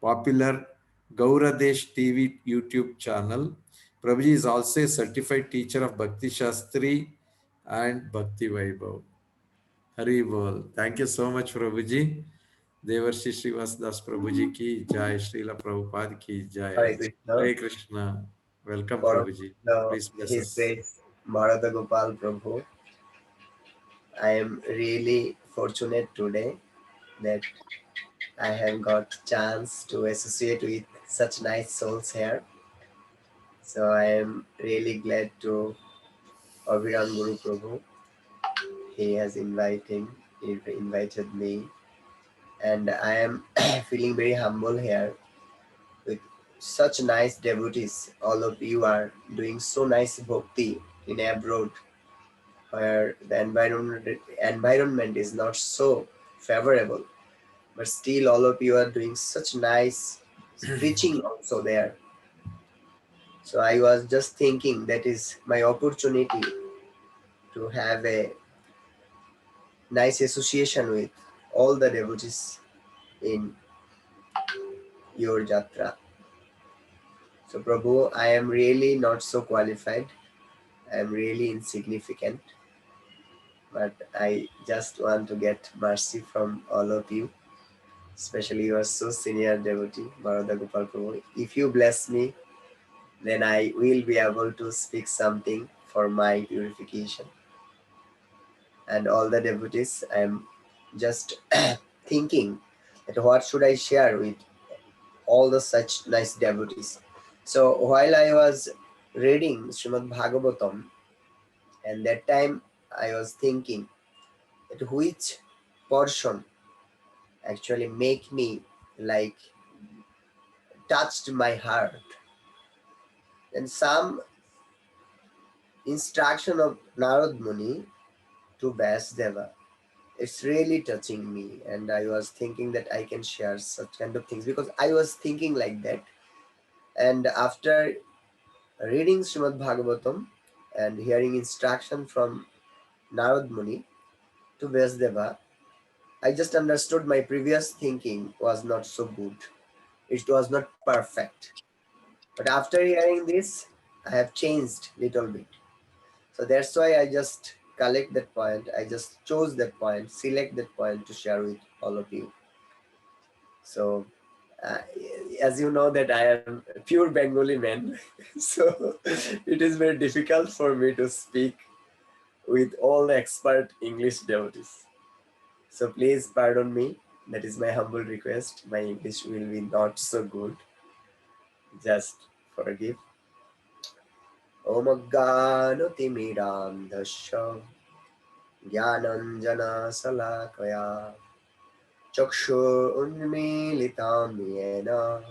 popular Gauradesh TV YouTube channel. Prabhuji is also a certified teacher of Bhakti Shastri and Bhakti Vaibhav. Hari Bol. Thank you so much, Prabhuji. Debarshi Srivas Das Prabhuji ki jai, Srila Prabhupada ki jai. Hare Krishna. Hare Krishna. Welcome, For Prabhuji. Please bless His us. grace, Narada Gopal Prabhu. I am really fortunate today that I have got chance to associate with such nice souls here. So I am really glad to Abhiram Guru Prabhu. He has invited me, and I am feeling very humble here with such nice devotees. All of you are doing so nice bhakti in abroad where the environment is not so favorable, but still all of you are doing such nice preaching also there. So I was just thinking that is my opportunity to have a nice association with all the devotees in your jatra. So Prabhu, I am really not so qualified. I am really insignificant, but I just want to get mercy from all of you. Especially you are so senior devotee, Bharata Gopal Prabhu. If you bless me, then I will be able to speak something for my purification. And all the devotees, I am just thinking that what should I share with all the such nice devotees. So while I was reading Srimad Bhagavatam, and that time I was thinking that which portion actually make me like touched my heart. And some instruction of Naradamuni to Vyasadeva, it's really touching me. And I was thinking that I can share such kind of things because I was thinking like that. And after reading Srimad Bhagavatam and hearing instruction from Naradamuni to Vyasadeva, I just understood my previous thinking was not so good. It was not perfect. But after hearing this, I have changed little bit. So that's why I just collect that point. I just chose that point, select that point to share with all of you. So, uh, as you know that I am a pure Bengali man, so it is very difficult for me to speak with all the expert English devotees. So please pardon me. That is my humble request. My English will be not so good. Just forgive. Om Timirandhasya Jnananjana Chakshu Unmilitam Yena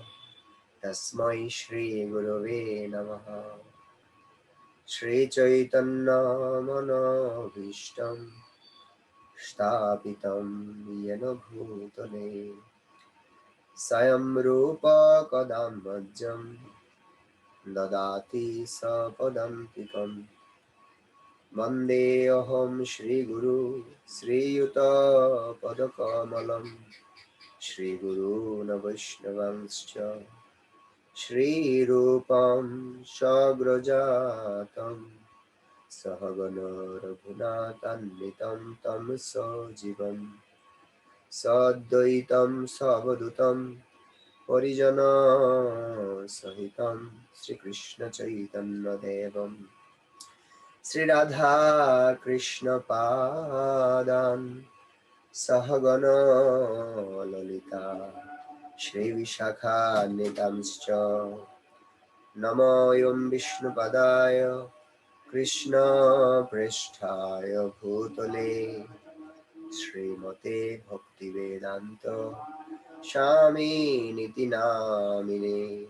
Tasmai Shri Gurave Namaha Shri Chaitanya Manavishtam Shtapitam Yena Bhutale Sayam Rupa Kadam Vajjam Dadati Sapadam Tikam Vande Aham Shri Guru Sri Yuta Padakamalam Shri Guru Vaishnavanscha Shri Rupam Sagrajatam Sahagana Raghunatanvitam Tam Sajivam Sadvaitam Savadutam Parijana Sahitam Sri Krishna Chaitanya Devam Sri Radha Krishna Padan Sahagana Lalita Shri Vishakha Nitamscha Namayam Vishnupadaya Krishna Prishthaya Bhutale Srimate Bhaktivedanta Shami Niti Namine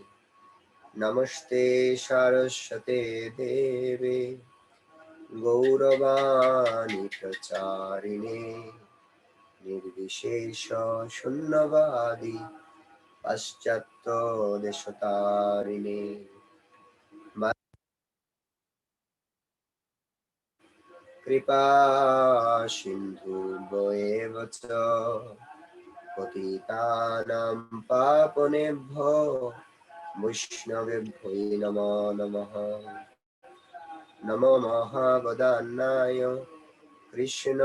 Namaste Saraswate Deve Gauravani Pracharine Nirvishesha Shunnavadi Paschatto Deshatarine Kripa Sindhu Bhayeva Cha पतितानां पावनेभ्यो वैष्णवेभ्यो नमो नमः। नमो महावदान्नाय कृष्ण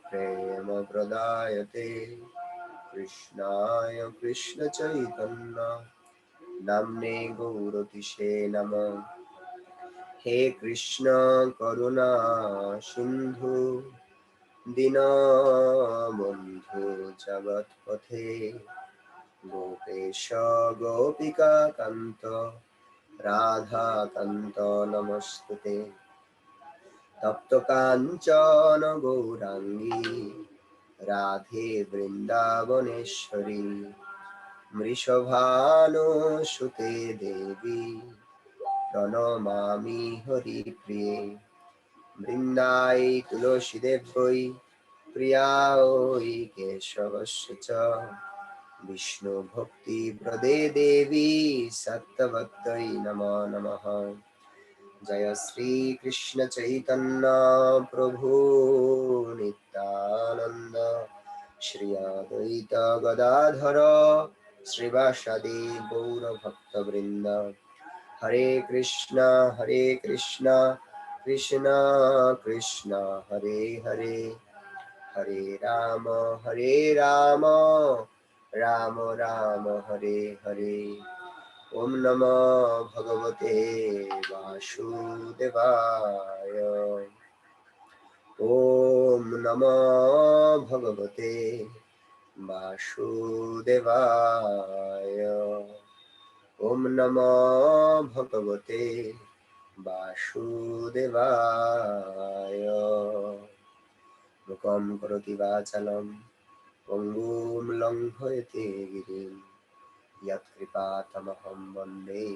प्रेम प्रदायते कृष्णाय कृष्ण चैतन्य नाम्ने गौरतिशे नमः। हे कृष्ण करुणा सिंधु दीनबन्धु जगत्पथे गोपेश गोपिका कान्त राधा कान्त नमस्तुते। तप्त काञ्चन गौरांगी राधे वृन्दावनेश्वरी वृषभानुसुते देवी प्रणमामि हरिप्रिये। वृन्दाय तुलसीदेव्यै प्रियायै केशवस्य च विष्णुभक्तिप्रदे देवी सत्त्ववत्यै नमो नमः। जय श्री कृष्ण चैतन्य प्रभु नित्यानंद श्री अद्वैत गदाधर श्रीवासादि गौर भक्तवृंद। हरे कृष्णा कृष्ण कृष्ण हरे हरे हरे राम राम राम हरे हरे। ओम नमो भगवते वासुदेवाय। ओम नमो भगवते वासुदेवाय। ओम नमो भगवते वासुदेवाय। मुखं करोति वाचालं पङ्गुं लङ्घयते गिरिं यत्कृपातमहं वन्दे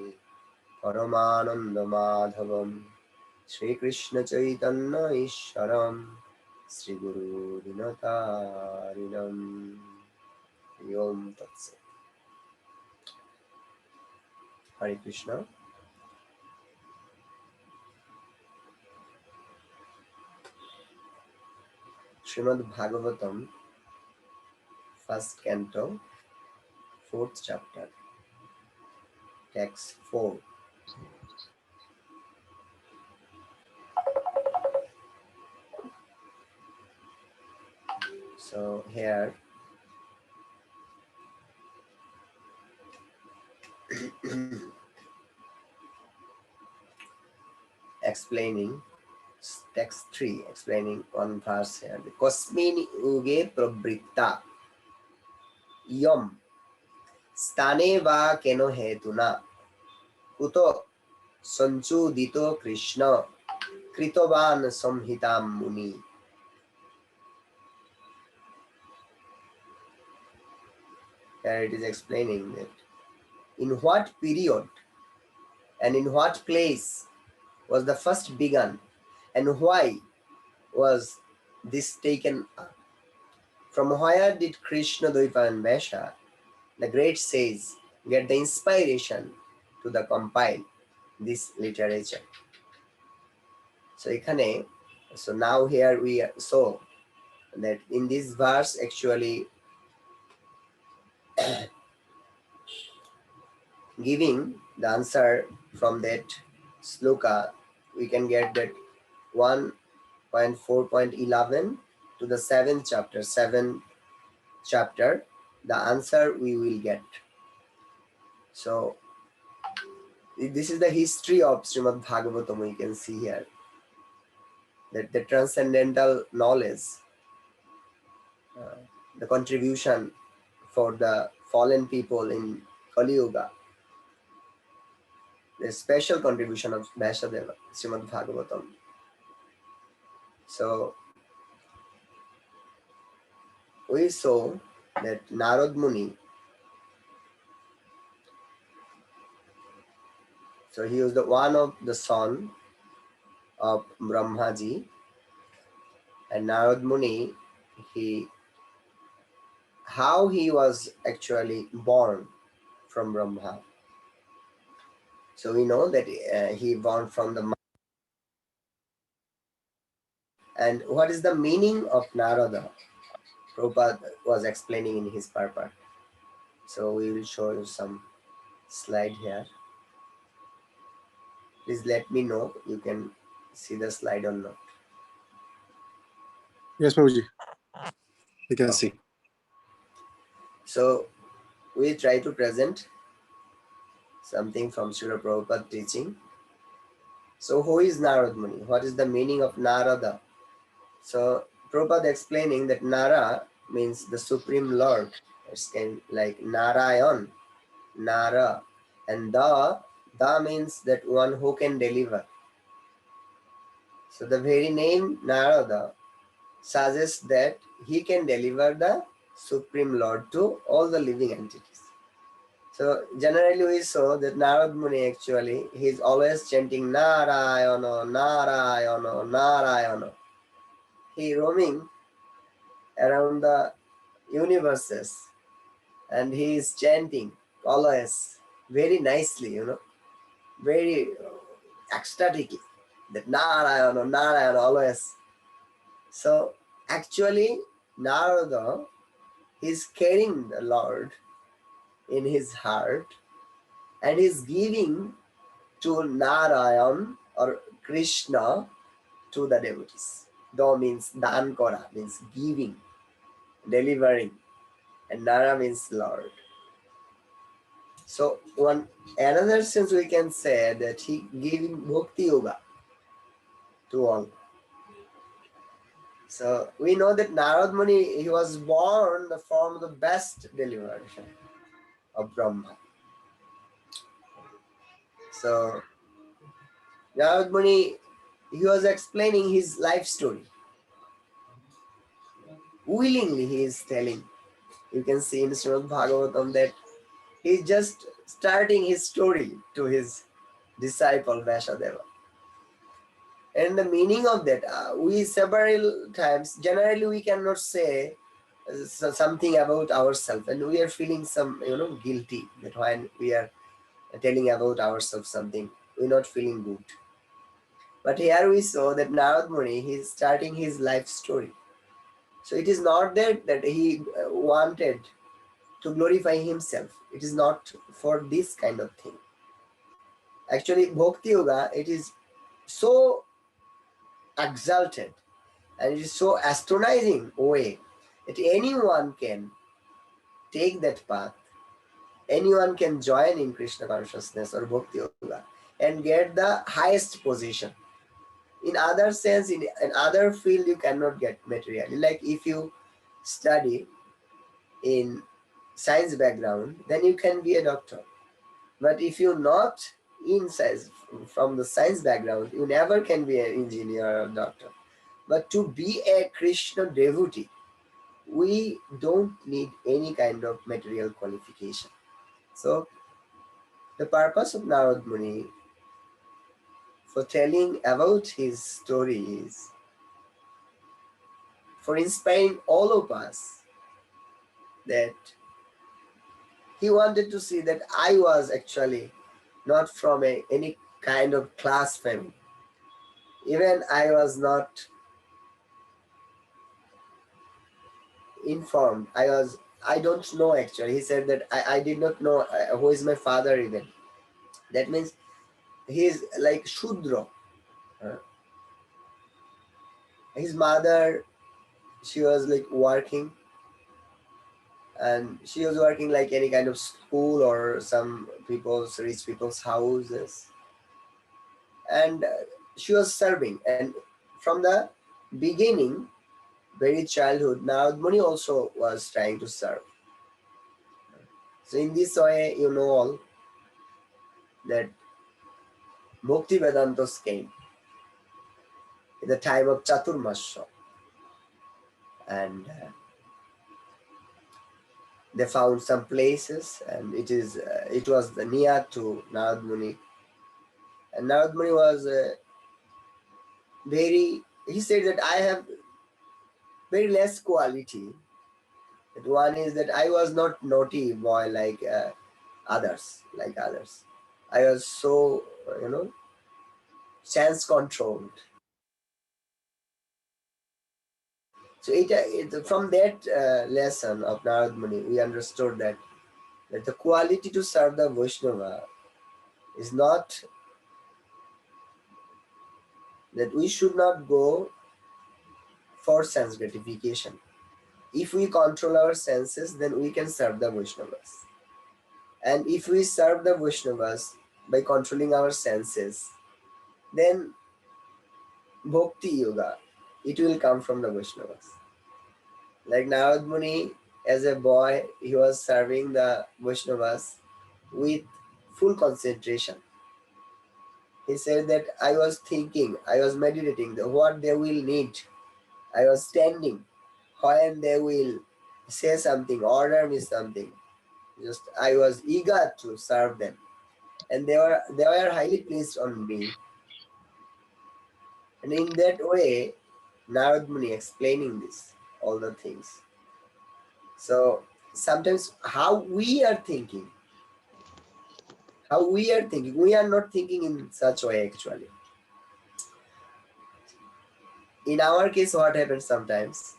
परमानन्दमाधवं। श्रीकृष्ण चैतन्य ईश्वरं श्रीगुरुदिनतारिणम्। ओम तत्सत्। हरे Krishna. Srimad Bhagavatam, first canto, fourth chapter, text 4. So here explaining text 3, explaining one verse here. Kosmin uge prabritta yam stane va keno hetuna kuto sanchudito krishna kritovan samhitam muni. Here it is explaining that in what period and in what place was the first begun and why was this taken up. From where did Krishna Dvaipa and Vaisha, the great sage, get the inspiration to the compile this literature? So now here we saw that in this verse actually giving the answer from that sloka, we can get that 1.4.11 to the 7th chapter, the answer we will get. So this is the history of Srimad Bhagavatam. We can see here that the transcendental knowledge, the contribution for the fallen people in Kali Yuga, the special contribution of Vyasadeva, Srimad Bhagavatam. So we saw that Naradamuni, so he was the one of the son of Brahmaji, and Naradamuni, how he was actually born from Brahma. So we know that he born from the. And what is the meaning of Narada? Prabhupada was explaining in his purport. So we will show you some slide here. Please let me know you can see the slide or not. Yes, Prabhuji. You can see. So we try to present something from Srila Prabhupada teaching. So who is Naradamuni? What is the meaning of Narada? So Prabhupada explaining that Nara means the Supreme Lord. It's kind like Narayan, Nara. And Da means that one who can deliver. So the very name Narada suggests that he can deliver the Supreme Lord to all the living entities. So generally we saw that Narad Muni actually, he's always chanting Narayana, Narayana, Narayana. He roaming around the universes and he is chanting always very nicely, very ecstatic. That Narayana, Narayana always. So actually Narada is carrying the Lord in his heart and is giving to Narayan or Krishna to the devotees. Do means dan kora, means giving, delivering, and Nara means Lord. So one another sense we can say that he giving bhakti yoga to all. So we know that Narad Muni, he was born the form of the best deliverer of Brahma. So Narad Muni, he was explaining his life story. Willingly he is telling. You can see in Srimad Bhagavatam that he's just starting his story to his disciple Vyasadeva. And the meaning of that, we several times, generally we cannot say something about ourselves and we are feeling some, guilty that when we are telling about ourselves something, we're not feeling good. But here we saw that Narad Muni, he's starting his life story. So it is not that he wanted to glorify himself. It is not for this kind of thing. Actually, Bhakti Yoga, it is so exalted and it is so astonishing way that anyone can take that path. Anyone can join in Krishna consciousness or Bhakti Yoga and get the highest position. In other sense, in other field, you cannot get materially. Like if you study in science background, then you can be a doctor. But if you're not in science, from the science background, you never can be an engineer or doctor. But to be a Krishna devotee, we don't need any kind of material qualification. So the purpose of Narad Muni for telling about his story is for inspiring all of us that he wanted to see that I was actually not from any kind of class family. Even I was not informed. I don't know actually. He said that I did not know who is my father even. That means he is like Shudra. Uh, his mother, she was like working and she was working like any kind of school or some people's rich people's houses. And she was serving. And from the beginning, very childhood, Narad Muni also was trying to serve. So in this way, you know all that Bhakti Vedantas came in the time of Chaturmasya. And they found some places and it was near to Narad Muni. And Narad Muni was he said that I have very less quality. That one is that I was not naughty boy like others. I was so, sense controlled. So from that lesson of Naradamuni, we understood that the quality to serve the Vaishnava is not that we should not go for sense gratification. If we control our senses, then we can serve the Vaishnavas. And if we serve the Vaishnavas by controlling our senses, then Bhakti Yoga, it will come from the Vaishnavas. Like Narad Muni, as a boy, he was serving the Vaishnavas with full concentration. He said that I was thinking, I was meditating, what they will need. I was standing when they will say something, order me something. Just I was eager to serve them. And they were highly pleased on me. And in that way, Narad Muni explaining this, all the things. So sometimes we are not thinking in such way actually. In our case, what happens sometimes,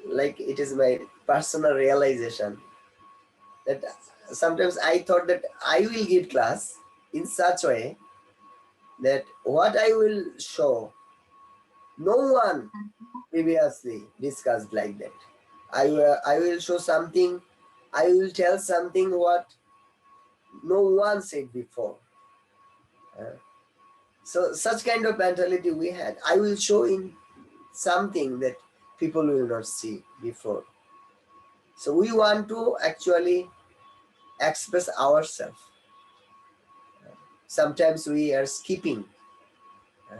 like it is my personal realization that sometimes I thought that I will give class in such way that what I will show, no one previously discussed like that. I will show something, I will tell something what no one said before. Uh, so such kind of mentality we had. I will show in something that people will not see before. So we want to actually express ourselves. Sometimes we are skipping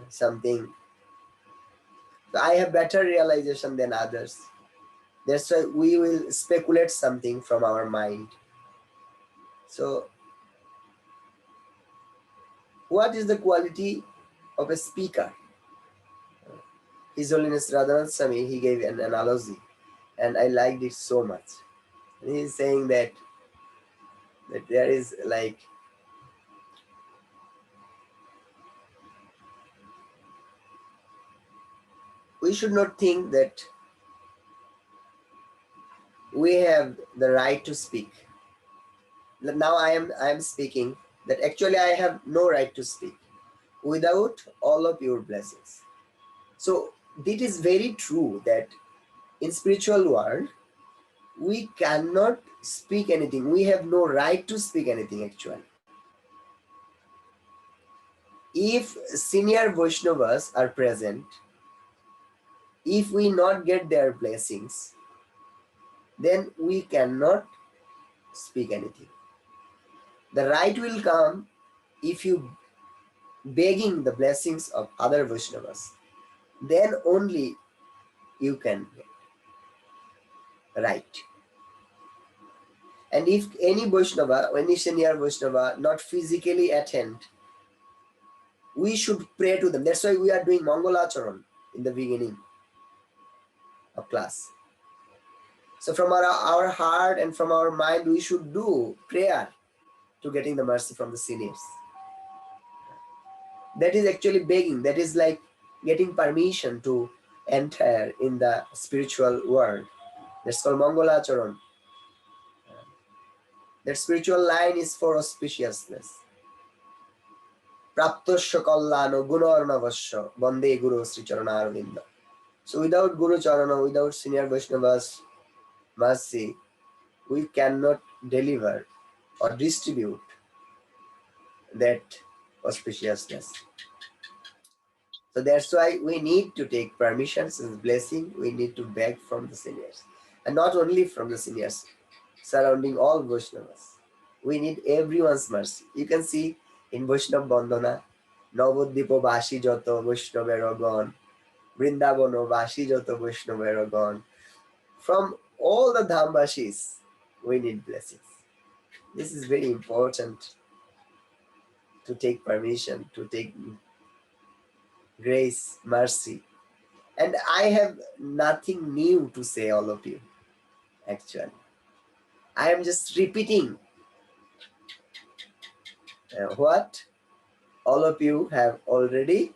something. So I have better realization than others. That's why we will speculate something from our mind. So what is the quality of a speaker? His Holiness Radhanath Swami, he gave an analogy and I liked it so much. And he's saying that there is like we should not think that we have the right to speak. Now I am speaking that actually I have no right to speak without all of your blessings. So it is very true that in spiritual world we cannot speak anything. We have no right to speak anything actually. If senior Vaishnavas are present, if we not get their blessings, then we cannot speak anything. The right will come if you begging the blessings of other Vaishnavas. Then only you can get right. And if any Vaishnava, any senior Vaishnava not physically attend, we should pray to them. That's why we are doing Mangalacharan in the beginning of class. So from our heart and from our mind, we should do prayer to getting the mercy from the seniors. That is actually begging. That is like getting permission to enter in the spiritual world. That's called Mangalacharan. That spiritual line is for auspiciousness. Praptosya kallano gunarnavasya vande guru Sri Charanarinda. So without Guru Charana, without senior Vaishnavas mercy, we cannot deliver or distribute that auspiciousness. So that's why we need to take permissions and blessing. We need to beg from the seniors. And not only from the seniors, surrounding all Vaishnavas. We need everyone's mercy. You can see in Vaishnav Bandhana, Navodipo Bashi Joto Vaishnaveragon, Vrindavano Bashi Joto Vaishnaveragon. From all the Dhambashis, we need blessings. This is very important to take permission, to take grace, mercy. And I have nothing new to say, all of you, actually. I am just repeating what all of you have already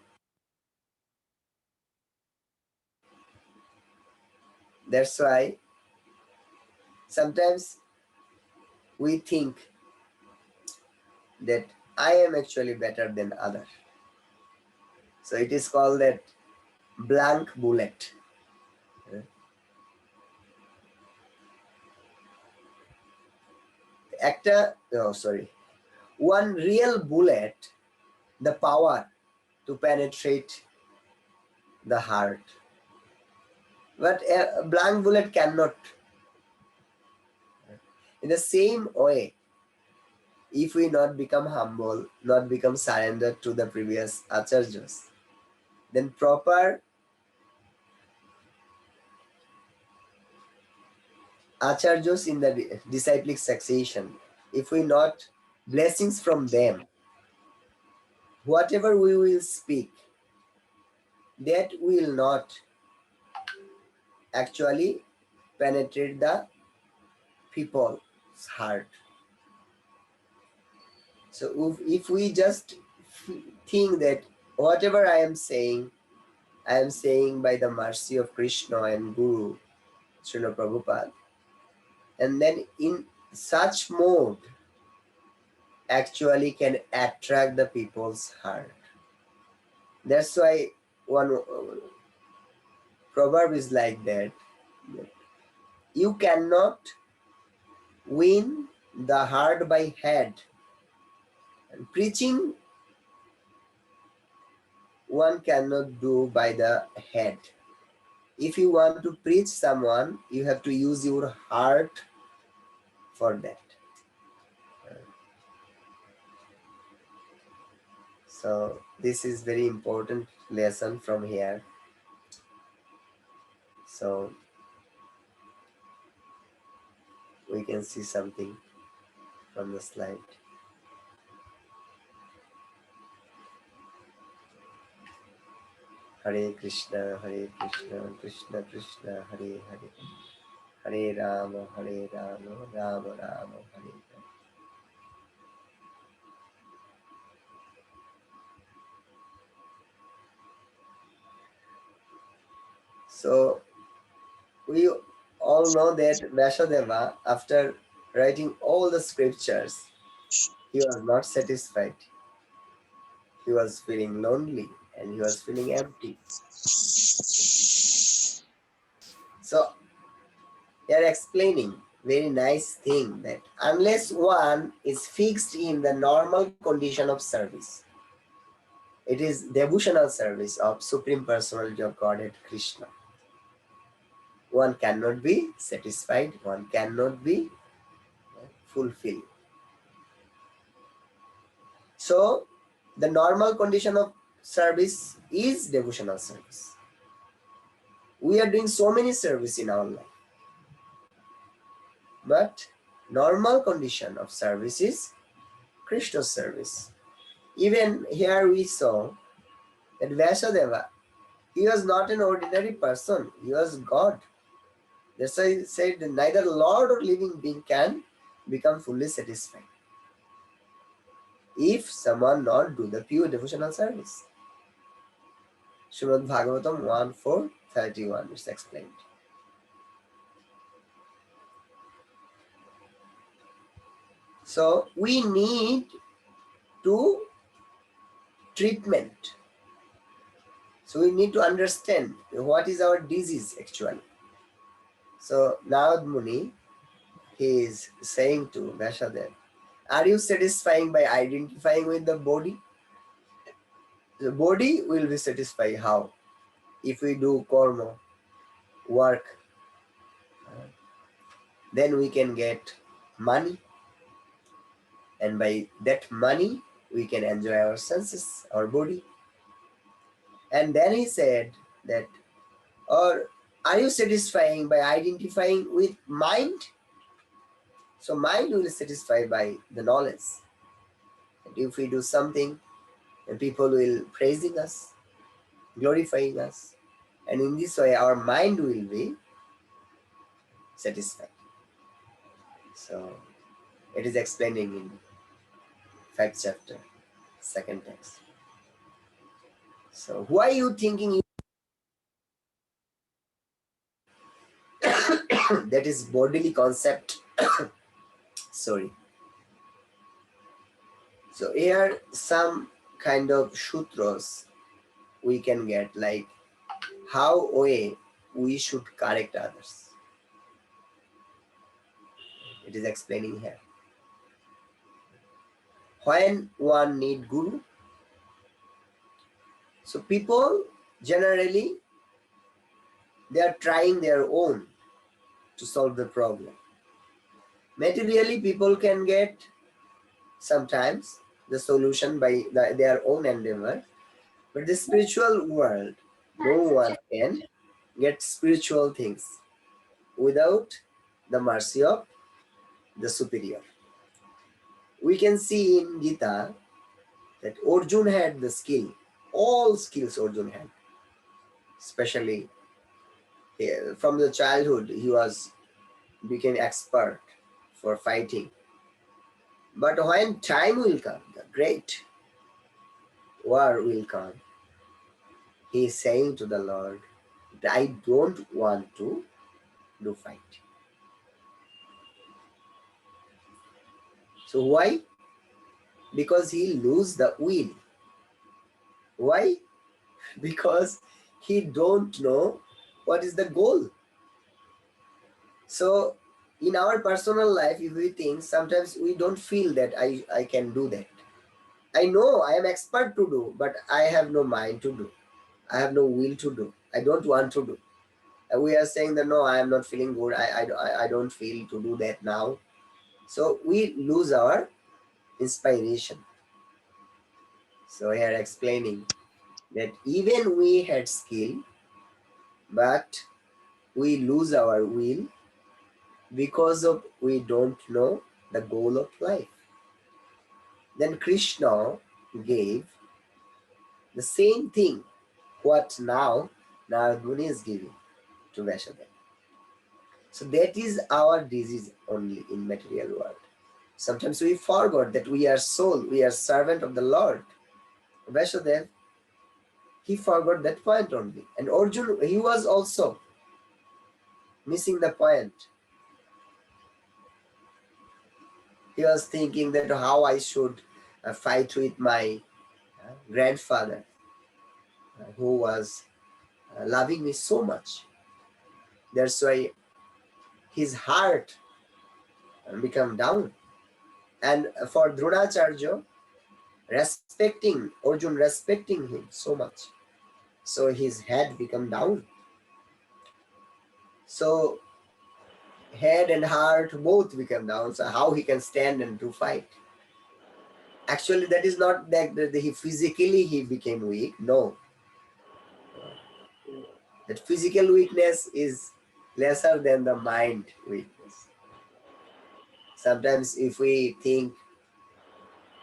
That's why sometimes we think that I am actually better than other. So it is called that blank bullet. One real bullet, the power to penetrate the heart. But a blank bullet cannot. In the same way, if we not become humble, not become surrendered to the previous acharyas, then proper acharyas in the disciplic succession, if we not blessings from them, whatever we will speak, that will not actually penetrate the people's heart. So if we just think that whatever I am saying by the mercy of Krishna and Guru, Srila Prabhupada, and then in such mode actually can attract the people's heart. That's why one proverb is like that. You cannot win the heart by head. And preaching one cannot do by the head. If you want to preach someone, you have to use your heart for that. So this is very important lesson from here. So we can see something from the slide. Hare Krishna, Krishna Krishna, Hare Hare, Hare Rama, Rama Rama, Hare Hare. So we all know that Vyasadeva, after writing all the scriptures, he was not satisfied. He was feeling lonely and he was feeling empty. So they are explaining very nice thing that unless one is fixed in the normal condition of service, it is devotional service of Supreme Personality of Godhead Krishna, one cannot be satisfied, one cannot be fulfilled. So the normal condition of service is devotional service. We are doing so many service in our life, but normal condition of service is Krishna service. Even here we saw that Vyasadeva, he was not an ordinary person, he was God. That's why he said neither Lord or living being can become fully satisfied if someone not do the pure devotional service. Srimad Bhagavatam 1:4-31 is explained. So we need to treatment. So we need to understand what is our disease actually. So Naradamuni, he is saying to Vyasadev, are you satisfying by identifying with the body? The body will be satisfied how? If we do karma, work, then we can get money. And by that money, we can enjoy our senses, our body. And then he said that, or are you satisfying by identifying with mind? So mind will satisfy by the knowledge. And if we do something, and people will praising us, glorifying us. And in this way, our mind will be satisfied. So it is explaining in 5th chapter, 2nd text. So why you thinking that is bodily concept. Sorry. So here some kind of sutras we can get, like how way we should correct others. It is explaining here. When one need guru, so people generally they are trying their own to solve the problem. Materially, people can get sometimes the solution by their own endeavor, but the spiritual world, no one can get spiritual things without the mercy of the superior. We can see in Gita that Arjun had the skill, all skills Arjun had, especially from the childhood he was became expert for fighting. But when time will come, the great war will come, he is saying to the Lord, I don't want to do fight. So why? Because he lose the will. Why? Because he don't know what is the goal. So in our personal life, if we think, sometimes we don't feel that I can do that. I know I am expert to do, but I have no mind to do. I have no will to do. I don't want to do. And we are saying that no, I am not feeling good. I don't feel to do that now. So we lose our inspiration. So here explaining that even we had skill, but we lose our will because of we don't know the goal of life. Then Krishna gave the same thing what now Naradamuni is giving to Vyasadev. So that is our disease only in material world. Sometimes we forgot that we are soul, we are servant of the Lord. Vyasadev, he forgot that point only. And Arjun, he was also missing the point. He was thinking that how I should fight with my grandfather who was loving me so much. That's why his heart become down. And for Dronacharya, Arjun respecting him so much. So his head become down. So head and heart both become down. So how he can stand and to fight? Actually, that is not that he physically he became weak. No, that physical weakness is lesser than the mind weakness. Sometimes if we think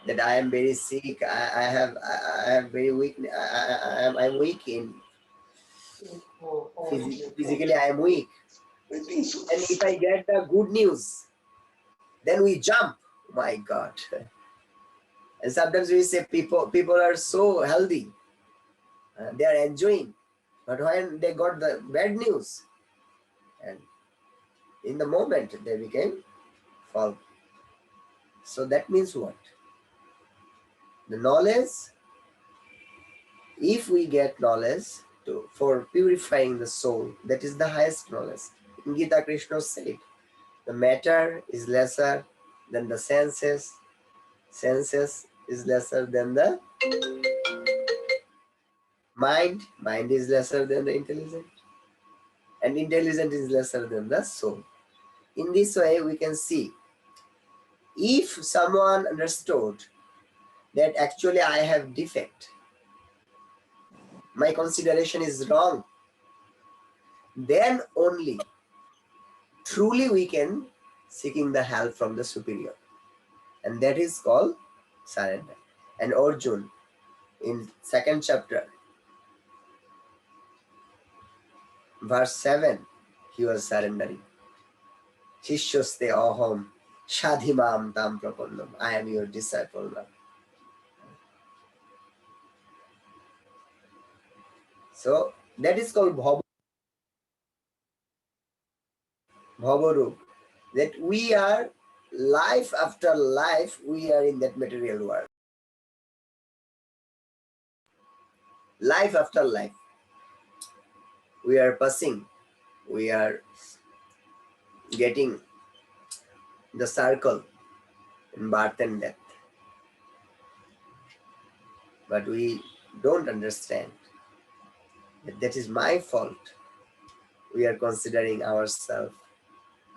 that I am very sick, I have very weak, I'm weak in physically I am weak. And if I get the good news, then we jump. My God. And sometimes we say people are so healthy, they are enjoying. But when they got the bad news, and in the moment they became false. So that means what? The knowledge, if we get knowledge for purifying the soul, that is the highest knowledge. In Gita, Krishna said, the matter is lesser than the senses, senses is lesser than the mind is lesser than the intelligence, and intelligence is lesser than the soul. In this way, we can see if someone understood that actually I have defect, my consideration is wrong, then only truly we can seeking the help from the superior. And that is called surrender. And Arjun, in second chapter, verse 7, he was surrendering. Shishyaste aham shadhimam tam prapannam. I am your disciple now. So that is called bhava. Bhavarup, that we are life after life, we are in that material world. Life after life, we are passing, we are getting the circle in birth and death. But we don't understand that that is my fault. We are considering ourselves.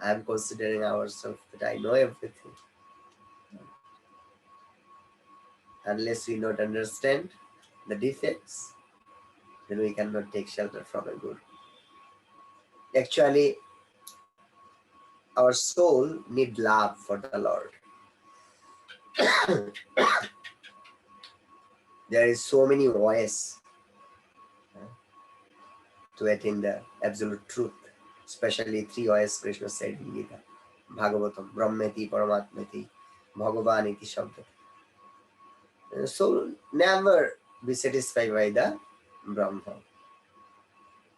I am considering ourselves that I know everything. Unless we not understand the defects, then we cannot take shelter from a guru. Actually, our soul need love for the Lord. There is so many ways to attain the absolute truth, especially 3 ways Krishna said in Gita. Bhagavatam, Brahmeti, Paramatmeti, Bhagavan iti Shabda. Soul never be satisfied by the Brahma.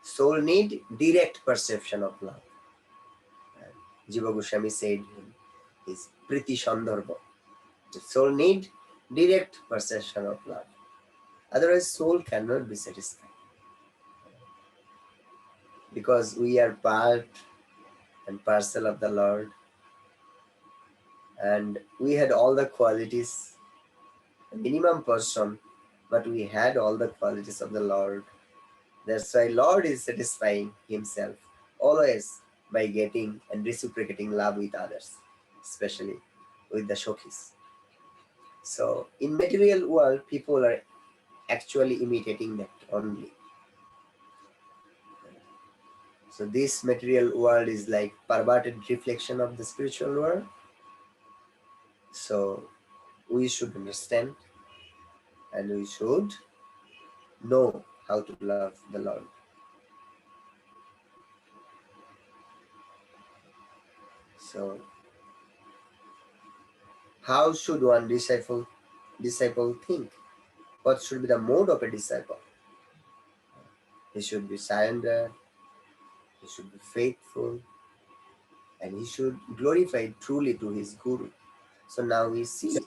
Soul need direct perception of love. Jiva Goswami said in his Priti Sandarbha. The soul need direct perception of love. Otherwise, soul cannot be satisfied. Because we are part and parcel of the Lord. And we had all the qualities, a minimum person, but we had all the qualities of the Lord. That's why Lord is satisfying himself always by getting and reciprocating love with others, especially with the Shokhis. So in material world, people are actually imitating that only. So this material world is like perverted reflection of the spiritual world. So we should understand and we should know how to love the Lord. So how should one disciple think? What should be the mode of a disciple? He should be surrendered, he should be faithful, and he should glorify truly to his guru. So now we see.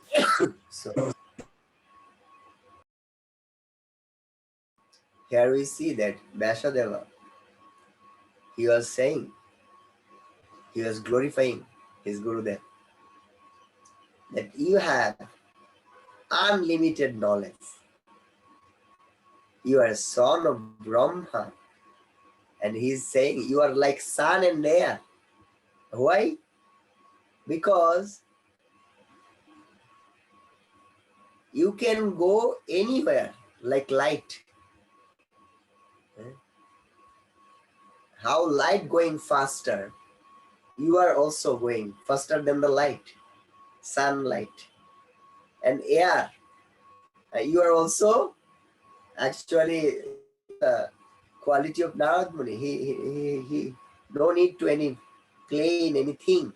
So here we see that Vyasadeva, he was saying, he was glorifying his Gurudev, that you have unlimited knowledge. You are a son of Brahma. And he is saying you are like sun and air. Why? Because you can go anywhere like light. How light going faster, you are also going faster than the light, sunlight. And air, you are also actually the quality of Naradamuni. He no need to any plane, anything.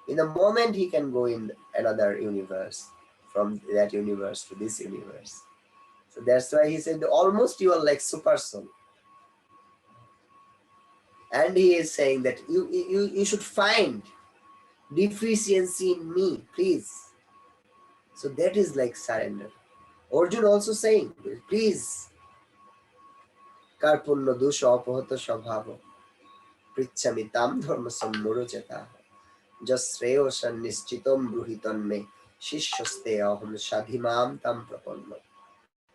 In a moment he can go in another universe, from that universe to this universe. So that's why he said almost you are like super soul. And he is saying that you should find deficiency in me, please. So that is like surrender. Arjun also saying, please, karpunno dusha apahato shabhava prichamitam dharma sammuro jata jasreyo sannischitam bruhitan me shishyaste aham shadhimam tam prapanno.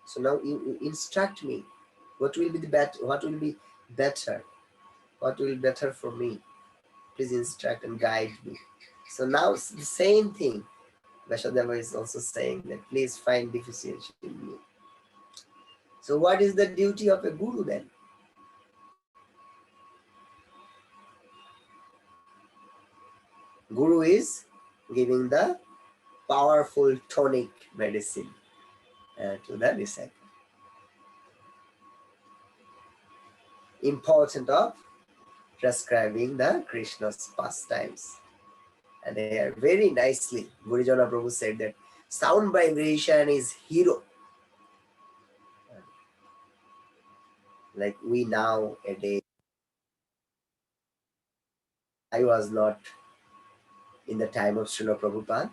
So now you instruct me. What will be what will be better? What will be better for me? Please instruct and guide me. So now it's the same thing. Vyasadeva is also saying that please find deficiency in me. So what is the duty of a guru then? Guru is giving the powerful tonic medicine to the disciple. Important of prescribing the Krishna's pastimes. And they are very nicely, Gurujana Prabhu said that sound vibration is hero. Like we nowadays I was not in the time of Srila Prabhupada,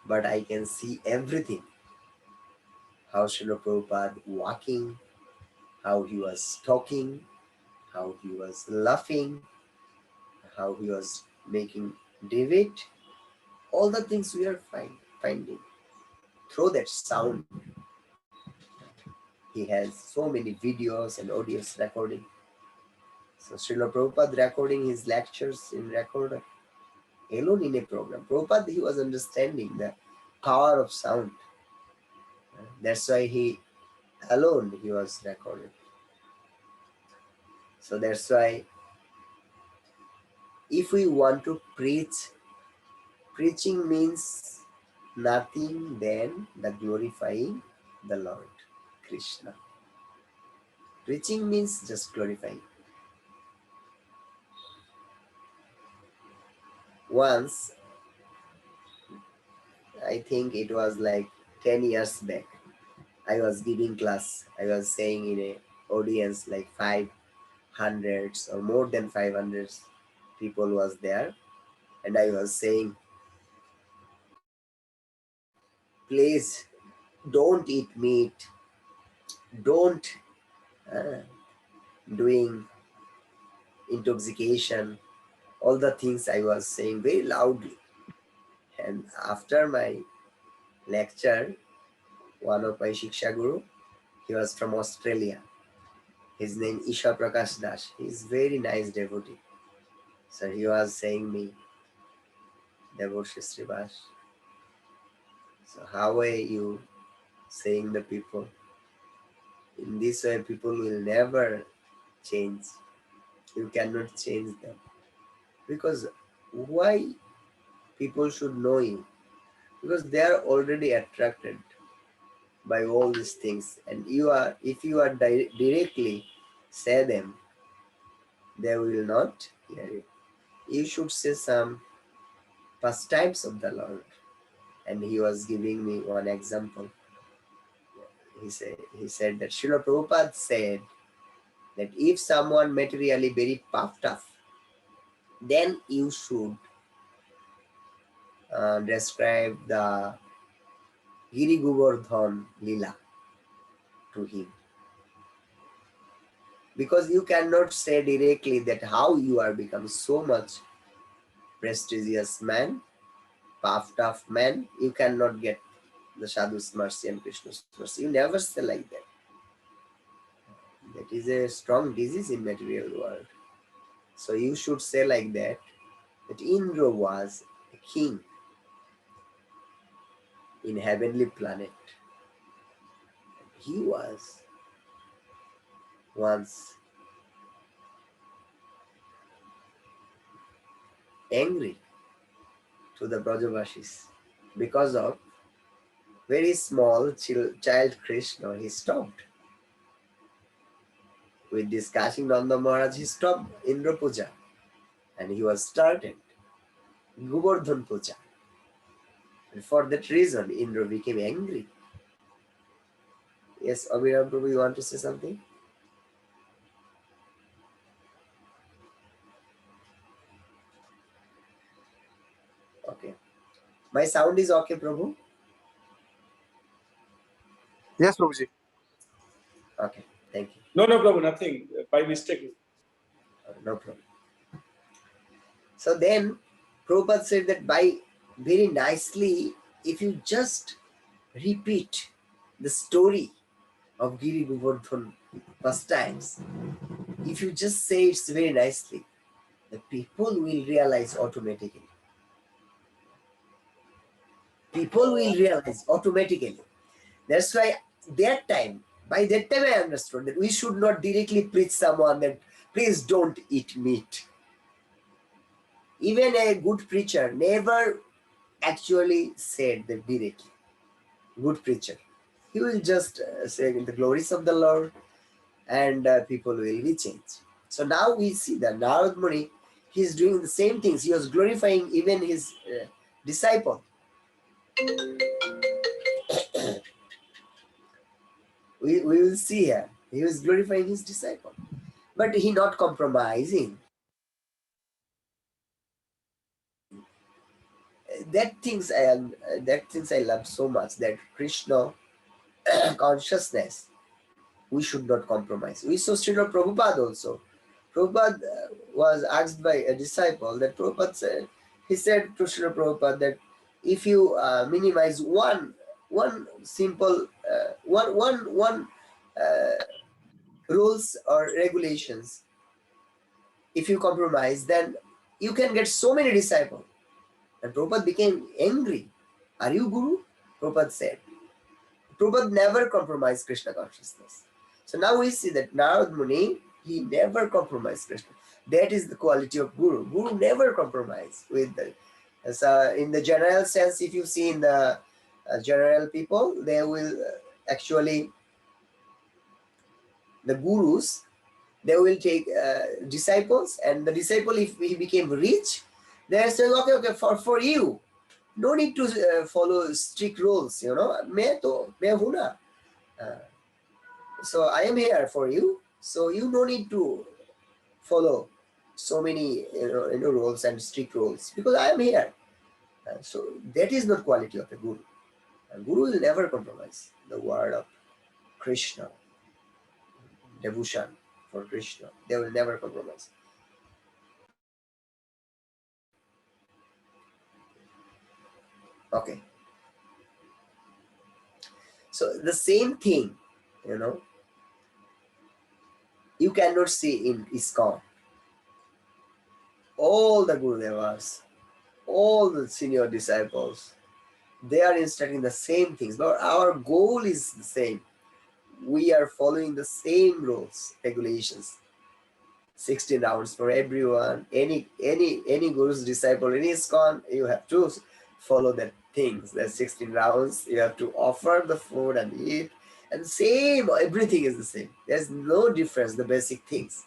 but I can see everything. How Srila Prabhupada walking, how he was talking, how he was laughing, how he was making debate. All the things we are finding through that sound. He has so many videos and audios recording. So Srila Prabhupada recording his lectures in recorder alone in a program. Prabhupada, he was understanding the power of sound. That's why he alone he was recorded. So that's why if we want to preach, preaching means nothing than the glorifying the Lord Krishna. Preaching means just glorifying. Once, I think it was like 10 years back, I was giving class. I was saying in a audience like 500s or more than 500 people was there, and I was saying, please don't eat meat, don't uh, doing intoxication, all the things I was saying very loudly. And after my lecture, one of my Shiksha Guru, he was from Australia. His name Isha Prakash Das. He's very nice devotee. So he was saying me, Debarshi Sribas, so how are you saying the people? In this way, people will never change. You cannot change them. Because why people should know you? Because they are already attracted by all these things. And you are, if you are directly say them, they will not hear you. You should say some pastimes of the Lord. And he was giving me one example. He said that Srila Prabhupada said that if someone materially very puffed up, then you should describe the Giri Govardhan Lila to him. Because you cannot say directly that how you are become so much prestigious man, puffed up man, you cannot get the Sadhu's mercy and Krishna's mercy. You never say like that. That is a strong disease in material world. So you should say like that Indra was a king in heavenly planet. He was once angry to the Brajavashis because of very small child Krishna. He stopped with discussing Nanda Maharaj. He stopped Indra Puja and he was started Govardhan Puja. And for that reason, Indra became angry. Yes, Abhirav Prabhu, you want to say something? Okay. My sound is okay, Prabhu? Yes, Prabhuji. Okay, thank you. No, Prabhu, nothing. By mistake. No problem. So then, Prabhupada said that by very nicely, if you just repeat the story of Giri Govardhan pastimes, if you just say it very nicely, the people will realize automatically. People will realize automatically. That's why by that time I understood that we should not directly preach someone that please don't eat meat. Even a good preacher never actually said that directly. Good preacher. He will just say the glories of the Lord and people will be changed. So now we see that Naradamuni, he is doing the same things. He was glorifying even his disciple. we will see here. He was glorifying his disciple. But he not compromising. that things I love so much, that Krishna consciousness, we should not compromise. We saw Srila Prabhupada also. Prabhupada was asked by a disciple, that Prabhupada said, he said to Srila Prabhupada that if you minimize one simple one rules or regulations, if you compromise, then you can get so many disciples. And Prabhupada became angry. Are you Guru? Prabhupada said. Prabhupada never compromised Krishna consciousness. So now we see that Naradamuni, he never compromised Krishna. That is the quality of Guru. Guru never compromised with the. So in the general sense, if you see in the general people, they will actually, the gurus, they will take disciples, and the disciple, if he became rich, they are saying, okay, for you, no need to follow strict rules, मैं हूँ ना. So I am here for you, so you no need to follow so many rules and strict rules, because I am here. So that is not quality of a guru. A guru will never compromise the word of Krishna, devotion for Krishna. They will never compromise. Okay. So the same thing, you cannot see in ISKCON. All the Gurudevas, all the senior disciples, they are instructing the same things, but our goal is the same. We are following the same rules, regulations. 16 rounds for everyone. Any Guru's disciple in ISKCON, you have to follow that things. There's 16 rounds. You have to offer the food and eat. And same, everything is the same. There's no difference, the basic things.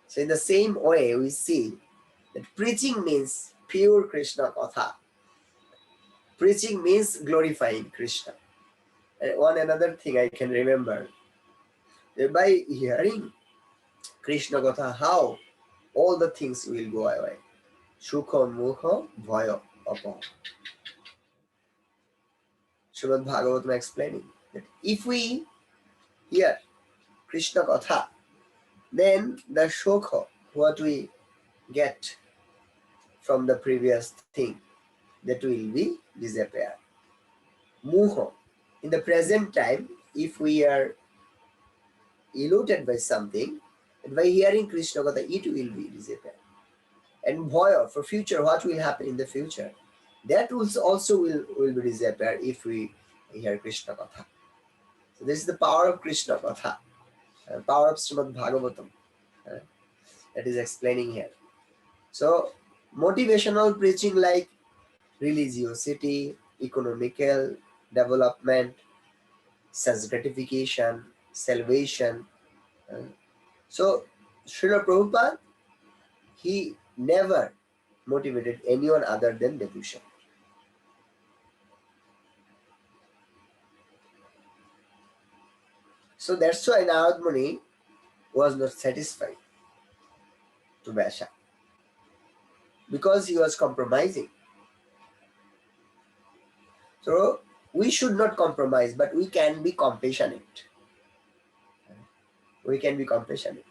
So in the same way, we see that preaching means pure Krishna Katha. Preaching means glorifying Krishna. And one another thing I can remember, that by hearing Krishna Katha, how all the things will go away. Sukha, mukha, bhaya, apa. Srimad Bhagavatam explaining that if we hear Krishna Katha, then the shokha, what we get from the previous thing, that will be disappear. Muha, in the present time, if we are eluded by something, and by hearing Krishna Katha, it will be disappear. And bhaya, for future, what will happen in the future, that also will be disappear if we hear Krishna Katha. So this is the power of Krishna Katha, power of Srimad Bhagavatam, that is explaining here. So motivational preaching like religiosity, economical development, sense gratification, salvation. So Srila Prabhupada, he never motivated anyone other than devotion. So that's why Naradamuni was not satisfied to Vyasa, because he was compromising. So we should not compromise, but we can be compassionate. We can be compassionate.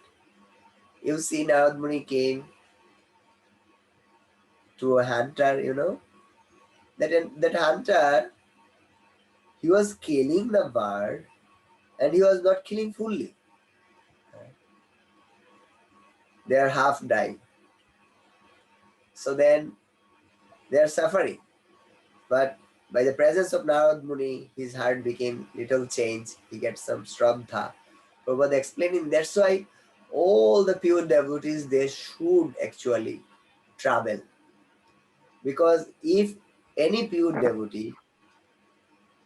You see, Naradamuni came to a hunter, that hunter, he was killing the bird, and he was not killing fully. They are half dying. So then they are suffering. But by the presence of Naradamuni, his heart became little changed. He gets some Shraddha. Prabhupada explaining that's why all the pure devotees, they should actually travel. Because if any pure devotee,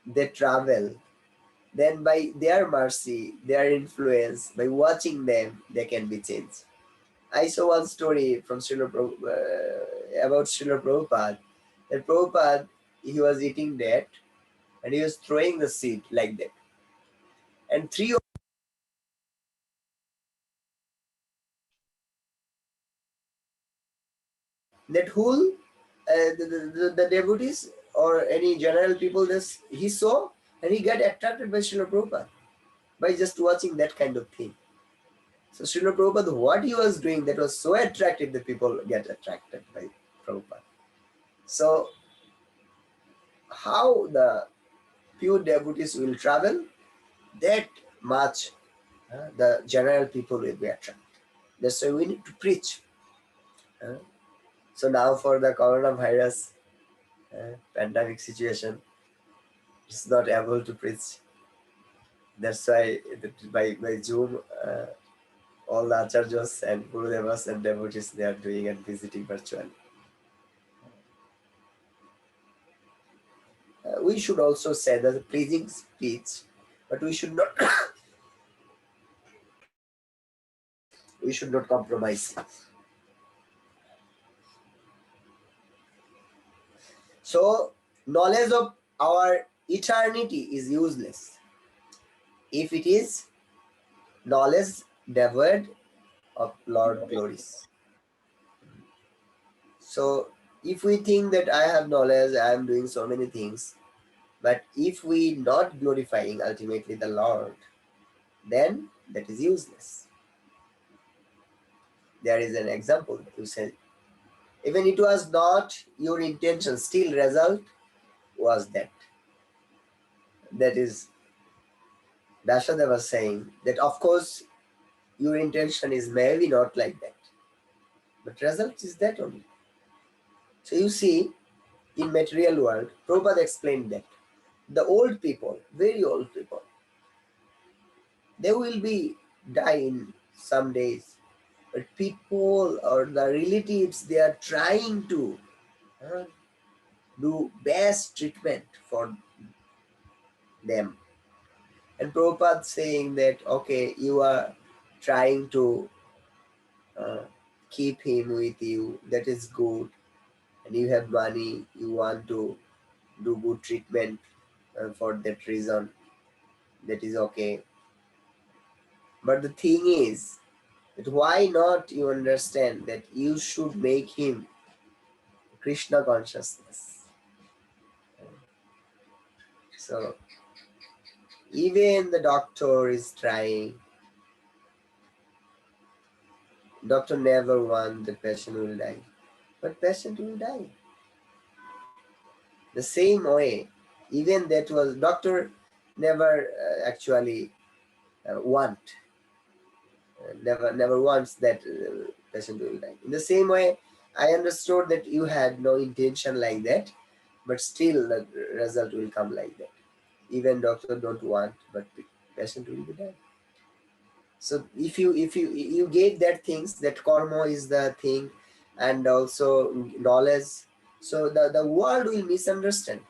they travel, then by their mercy, their influence, by watching them, they can be changed. I saw one story from about Srila Prabhupada. That Prabhupada, he was eating that, and he was throwing the seed like that. And three that whole the devotees or any general people, this he saw and he got attracted by Srila Prabhupada by just watching that kind of thing. So Srila Prabhupada, what he was doing that was so attractive that people get attracted by Prabhupada. So how the pure devotees will travel, that much the general people will be attracted. That's why we need to preach. So now for the coronavirus pandemic situation, it's not able to preach. That's why by Zoom, all the acharyas and gurudevas and devotees, they are doing and visiting virtually. We should also say that the pleasing speech, but we should not we should not compromise. So knowledge of our eternity is useless if it is knowledge devoid of Lord glories. So if we think that I have knowledge, I am doing so many things, but if we not glorifying ultimately the Lord, then that is useless. There is an example. You said, even it was not your intention, still result was that. That is, Vyasadev was saying that of course your intention is maybe not like that, but result is that only. So you see, in material world, Prabhupada explained that the old people, very old people, they will be dying some days, but people or the relatives, they are trying to uh, do best treatment for them. And Prabhupada saying that, okay, you are trying to uh, keep him with you, that is good, and you have money, you want to do good treatment for that reason, that is okay. But the thing is, that why not you understand that you should make him Krishna consciousness. So even the doctor is trying, doctor never wants the patient will die, but patient will die. The same way, even that was doctor never actually want, never wants that patient will die. In the same way, I understood that you had no intention like that, but still the result will come like that. Even doctor don't want, but patient will be dead. So if you gave that things, that karma is the thing, and also knowledge, so the world will misunderstand.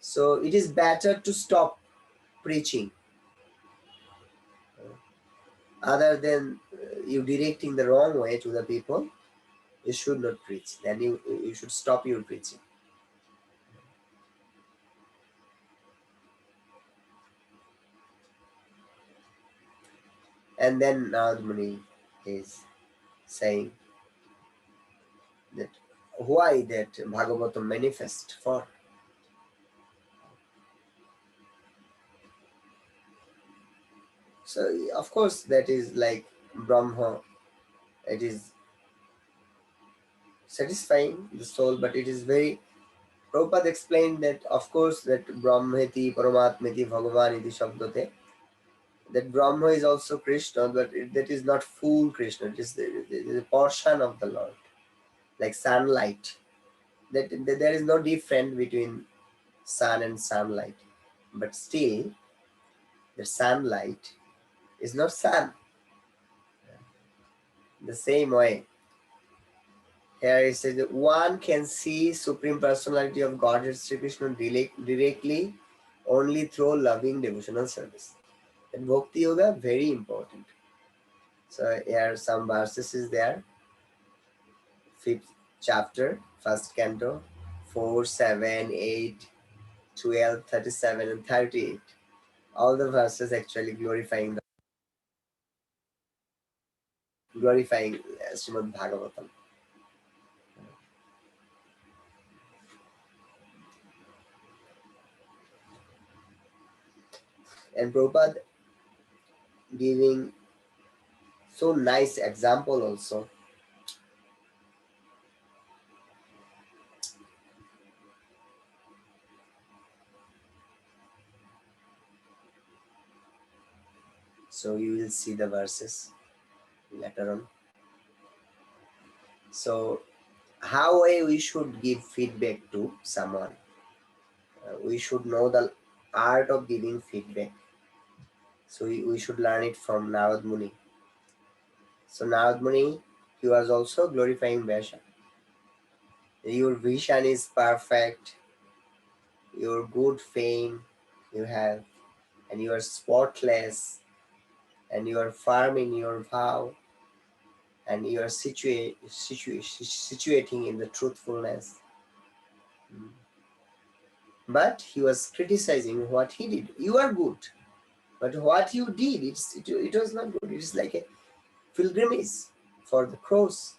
So it is better to stop preaching, other than you directing the wrong way to the people. You should not preach. Then you should stop your preaching. And then Naradamuni is saying that why that Bhagavatam manifest for. So of course that is like Brahma. It is satisfying the soul, but it is very. Prabhupada explained that of course that Brahmeti, Paramatmeti, Bhagavan iti Shabdate. That Brahma is also Krishna, but that is not full Krishna. It is the portion of the Lord, like sunlight. That there is no difference between sun and sunlight, but still the sunlight is not sun. The same way, here it says that one can see Supreme Personality of Godhead Sri Krishna directly only through loving devotional service. And Bhakti Yoga, very important. So here some verses is there. 5th chapter, 1st canto, 4, 7, 8, 12, 37, and 38. All the verses actually glorifying Srimad Bhagavatam. And Prabhupada giving so nice example also. So you will see the verses later on. So how we should give feedback to someone? We should know the art of giving feedback. So we should learn it from Naradamuni. So Naradamuni, he was also glorifying Vyasa. Your vision is perfect, your good fame you have, and you are spotless, and you are firm in your vow, and you are situating in the truthfulness. But he was criticizing what he did. You are good, but what you did, it was not good. It is like a pilgrimage for the cross,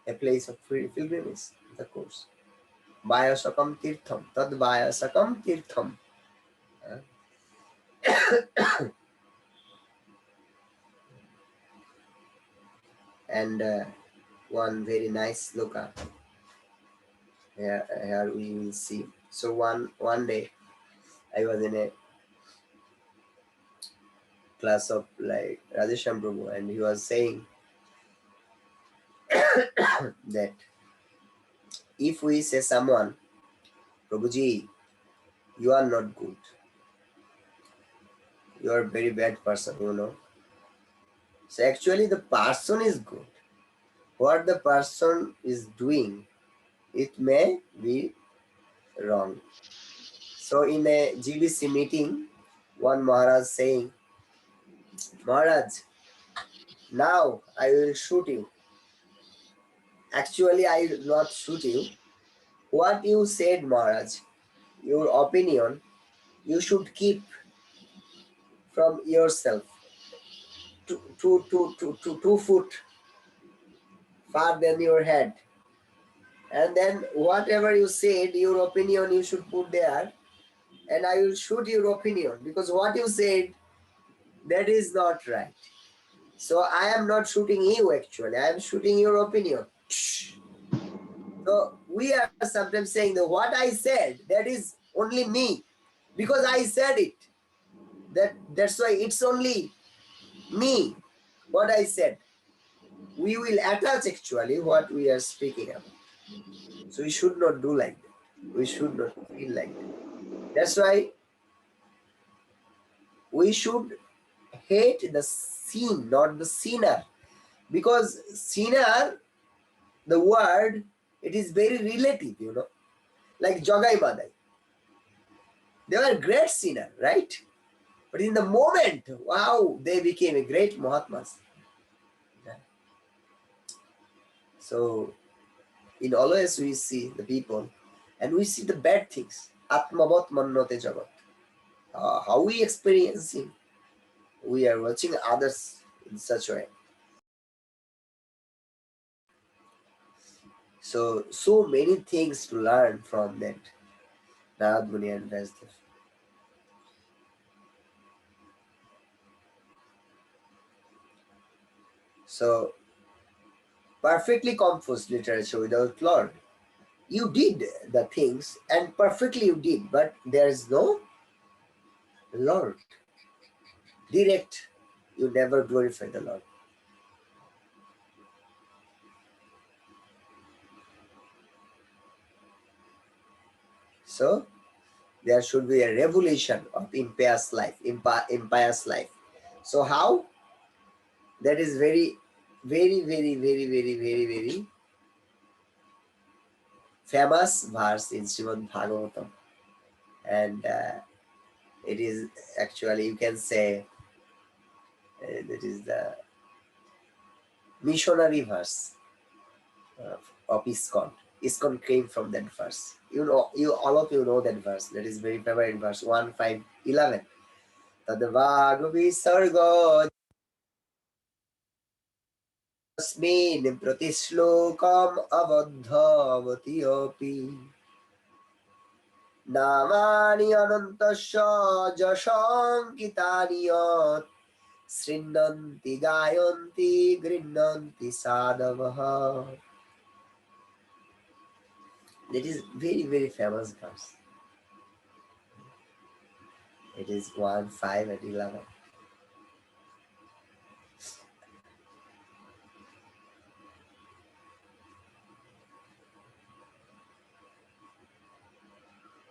a place of pilgrimage, the cross. Vayasakam tirtham, tad vayasakam tirtham. And one very nice loka. Here we will see. So one day I was in a class of like Radhesham Prabhu, and he was saying that if we say someone, Prabhuji, you are not good, you are a very bad person, you know. So actually the person is good. What the person is doing, it may be wrong. So in a GBC meeting, one Maharaj saying, Maharaj, now I will shoot you. Actually, I will not shoot you. What you said, Maharaj, your opinion, you should keep from yourself 2 foot far than your head. And then whatever you said, your opinion you should put there, and I will shoot your opinion because what you said, that is not right. So I am not shooting you actually, I am shooting your opinion. So we are sometimes saying that what I said, that is only me because I said it. That's why it's only me, what I said. We will attach actually what we are speaking about. So we should not do like that. We should not feel like that. That's why we should hate the sin, not the sinner. Because sinner, the word, it is very relative, you know. Like Jogai Madai. They were great sinner, right? But in the moment, wow, they became a great Mahatmas. So in always we see the people and we see the bad things. Atmavat mannote jagat. How we experiencing? We are watching others in such a way. So many things to learn from that Naradamuni and Vyasadev. So perfectly composed literature without Lord. You did the things and perfectly you did, but there is no Lord. Direct, you never glorify the Lord. So there should be a revolution of impious life, impious life. So how? That is very, very, very, very, very, very, very famous verse in Srimad Bhagavatam. And it is actually, you can say, that is the missionary verse of ISKCON. ISKCON came from that verse. You know, all of you know that verse. That is very favorite verse, 1:5:11. Tadvagvi sargo अस्मिन् प्रतिश्लोकम् अबद्धवति अपि Namani anantasya jasankitani yat Srindanti gayanti grindanti sadavaha. That is very, very famous verse. It is 1, 5 and 11.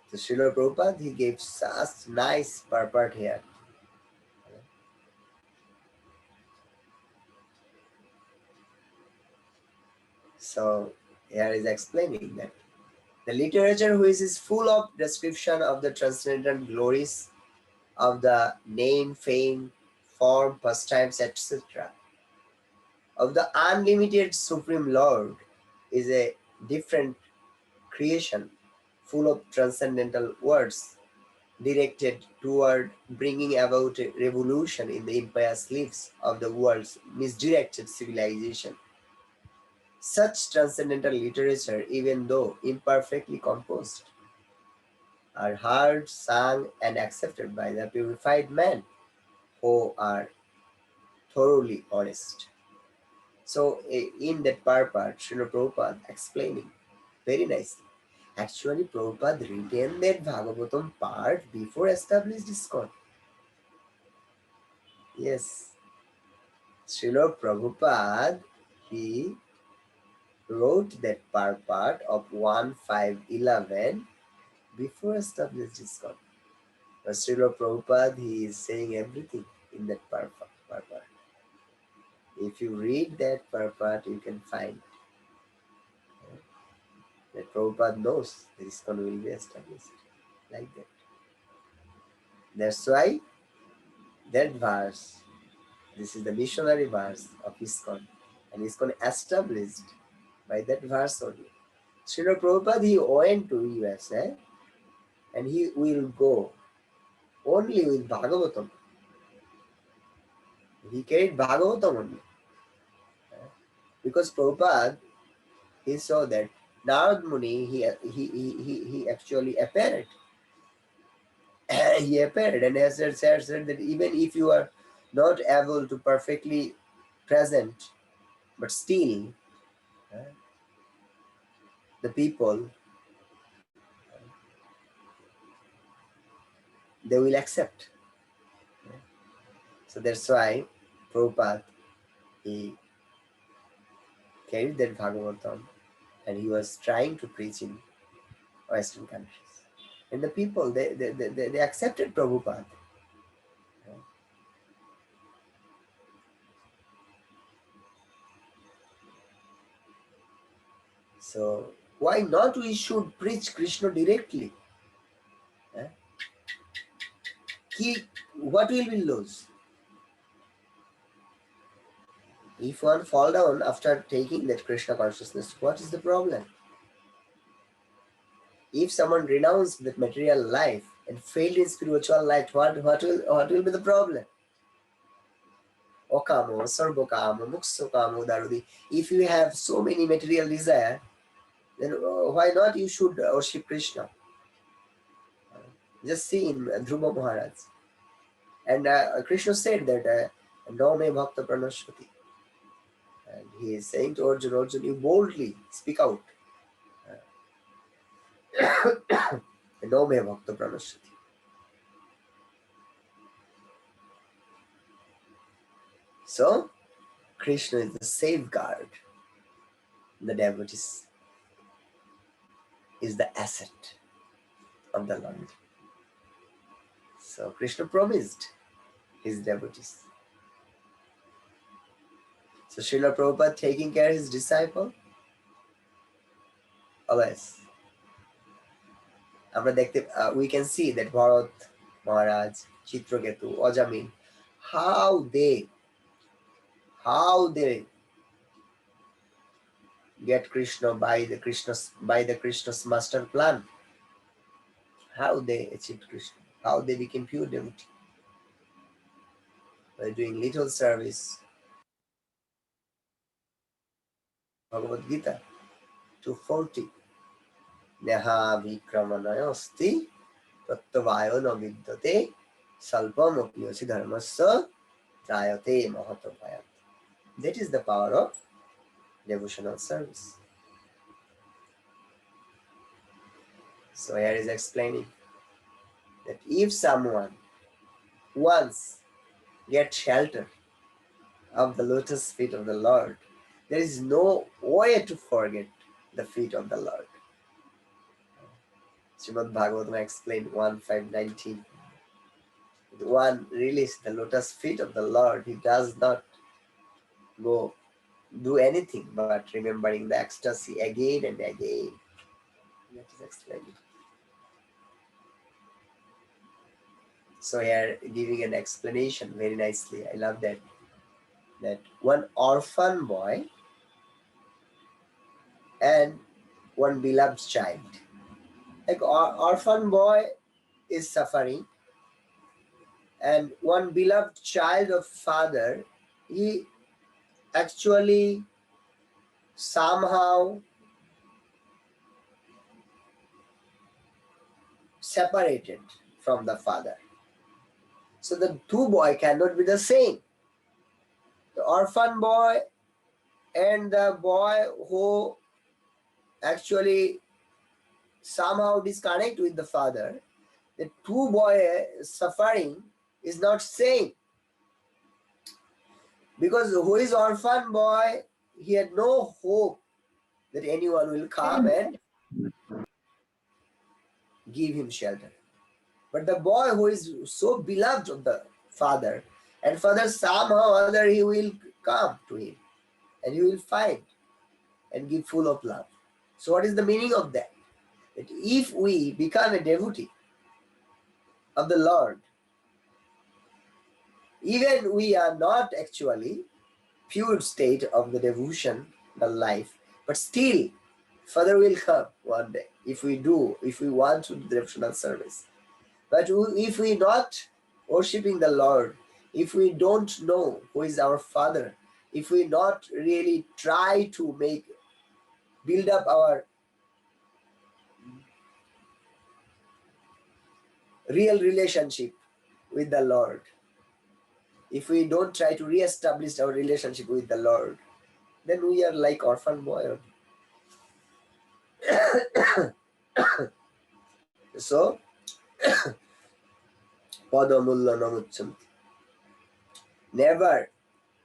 So Srila Prabhupada, he gave such nice purport here. So here is explaining that the literature which is full of description of the transcendental glories of the name, fame, form, pastimes, etc. of the unlimited Supreme Lord is a different creation full of transcendental words directed toward bringing about a revolution in the impious lives of the world's misdirected civilization. Such transcendental literature, even though imperfectly composed, are heard, sung, and accepted by the purified men who are thoroughly honest. So, in that part, Srila Prabhupada explaining very nicely. Actually, Prabhupada written that Bhagavatam part before established ISKCON. Yes, Srila Prabhupada, he wrote that part of 1.5.11 before established ISKCON. But Srila Prabhupada, he is saying everything in that part. If you read that part, you can find that Prabhupada knows that ISKCON will be established like that. That's why that verse, this is the missionary verse of ISKCON, and ISKCON established by that verse only. Srila Prabhupada, he went to USA and he will go only with Bhagavatam. He carried Bhagavatam only. Because Prabhupada, he saw that Naradamuni, he actually appeared. He appeared and has said that even if you are not able to perfectly present, but still the people, they will accept. So that's why Prabhupada, he carried that Bhagavatam and he was trying to preach in Western countries. And the people, they accepted Prabhupada. So why not we should preach Krishna directly? What will we lose? If one fall down after taking that Krishna consciousness, what is the problem? If someone renounced that material life and failed in spiritual life, what will be the problem? Okamo, Sarvokamo, Muksokamo, Darudi. If you have so many material desire, then why not you should worship Krishna? Just see in Dhruva Maharaj. And Krishna said that no me bhakta pranashvati. And he is saying to Arjuna, Arjuna, you boldly speak out. No me bhakta pranashvati. So, Krishna is the safeguard. The devotees is the asset of the Lord. So, Krishna promised his devotees. So, Srila Prabhupada taking care of his disciple, always. We can see that Bharat, Maharaj, Chitraketu, Ajamin, how they get Krishna by the Krishna's master plan. How they achieved Krishna, how they became pure devotee by doing little service. Bhagavad Gita 240. neha vikramanaya asti prattavayo na vidyate salpam apyosi dharmasya trayate mahatavayat. That is the power of devotional service. So here is explaining that if someone once gets shelter of the lotus feet of the Lord, there is no way to forget the feet of the Lord. Srimad Bhagavatam explained 1.5.19. One release the lotus feet of the Lord, he does not go do anything but remembering the ecstasy again and again. That is explained. So here giving an explanation very nicely. I love that. That one orphan boy and one beloved child. Like orphan boy is suffering, and one beloved child of father, he actually somehow separated from the father. So the two boy cannot be the same. The orphan boy and the boy who actually somehow disconnect with the father, the two boy suffering is not same. Because who is orphan boy, he had no hope that anyone will come and give him shelter. But the boy who is so beloved of the father, and father somehow or other he will come to him and he will find and give full of love. So what is the meaning of that? That if we become a devotee of the Lord, even we are not actually pure state of the devotion, the life, but still Father will come one day if we want to do devotional service. But if we not worshipping the Lord, if we don't know who is our Father, if we not really try to build up our real relationship with the Lord, if we don't try to re-establish our relationship with the Lord, then we are like orphan boy. So, padamulla namuchanti. Never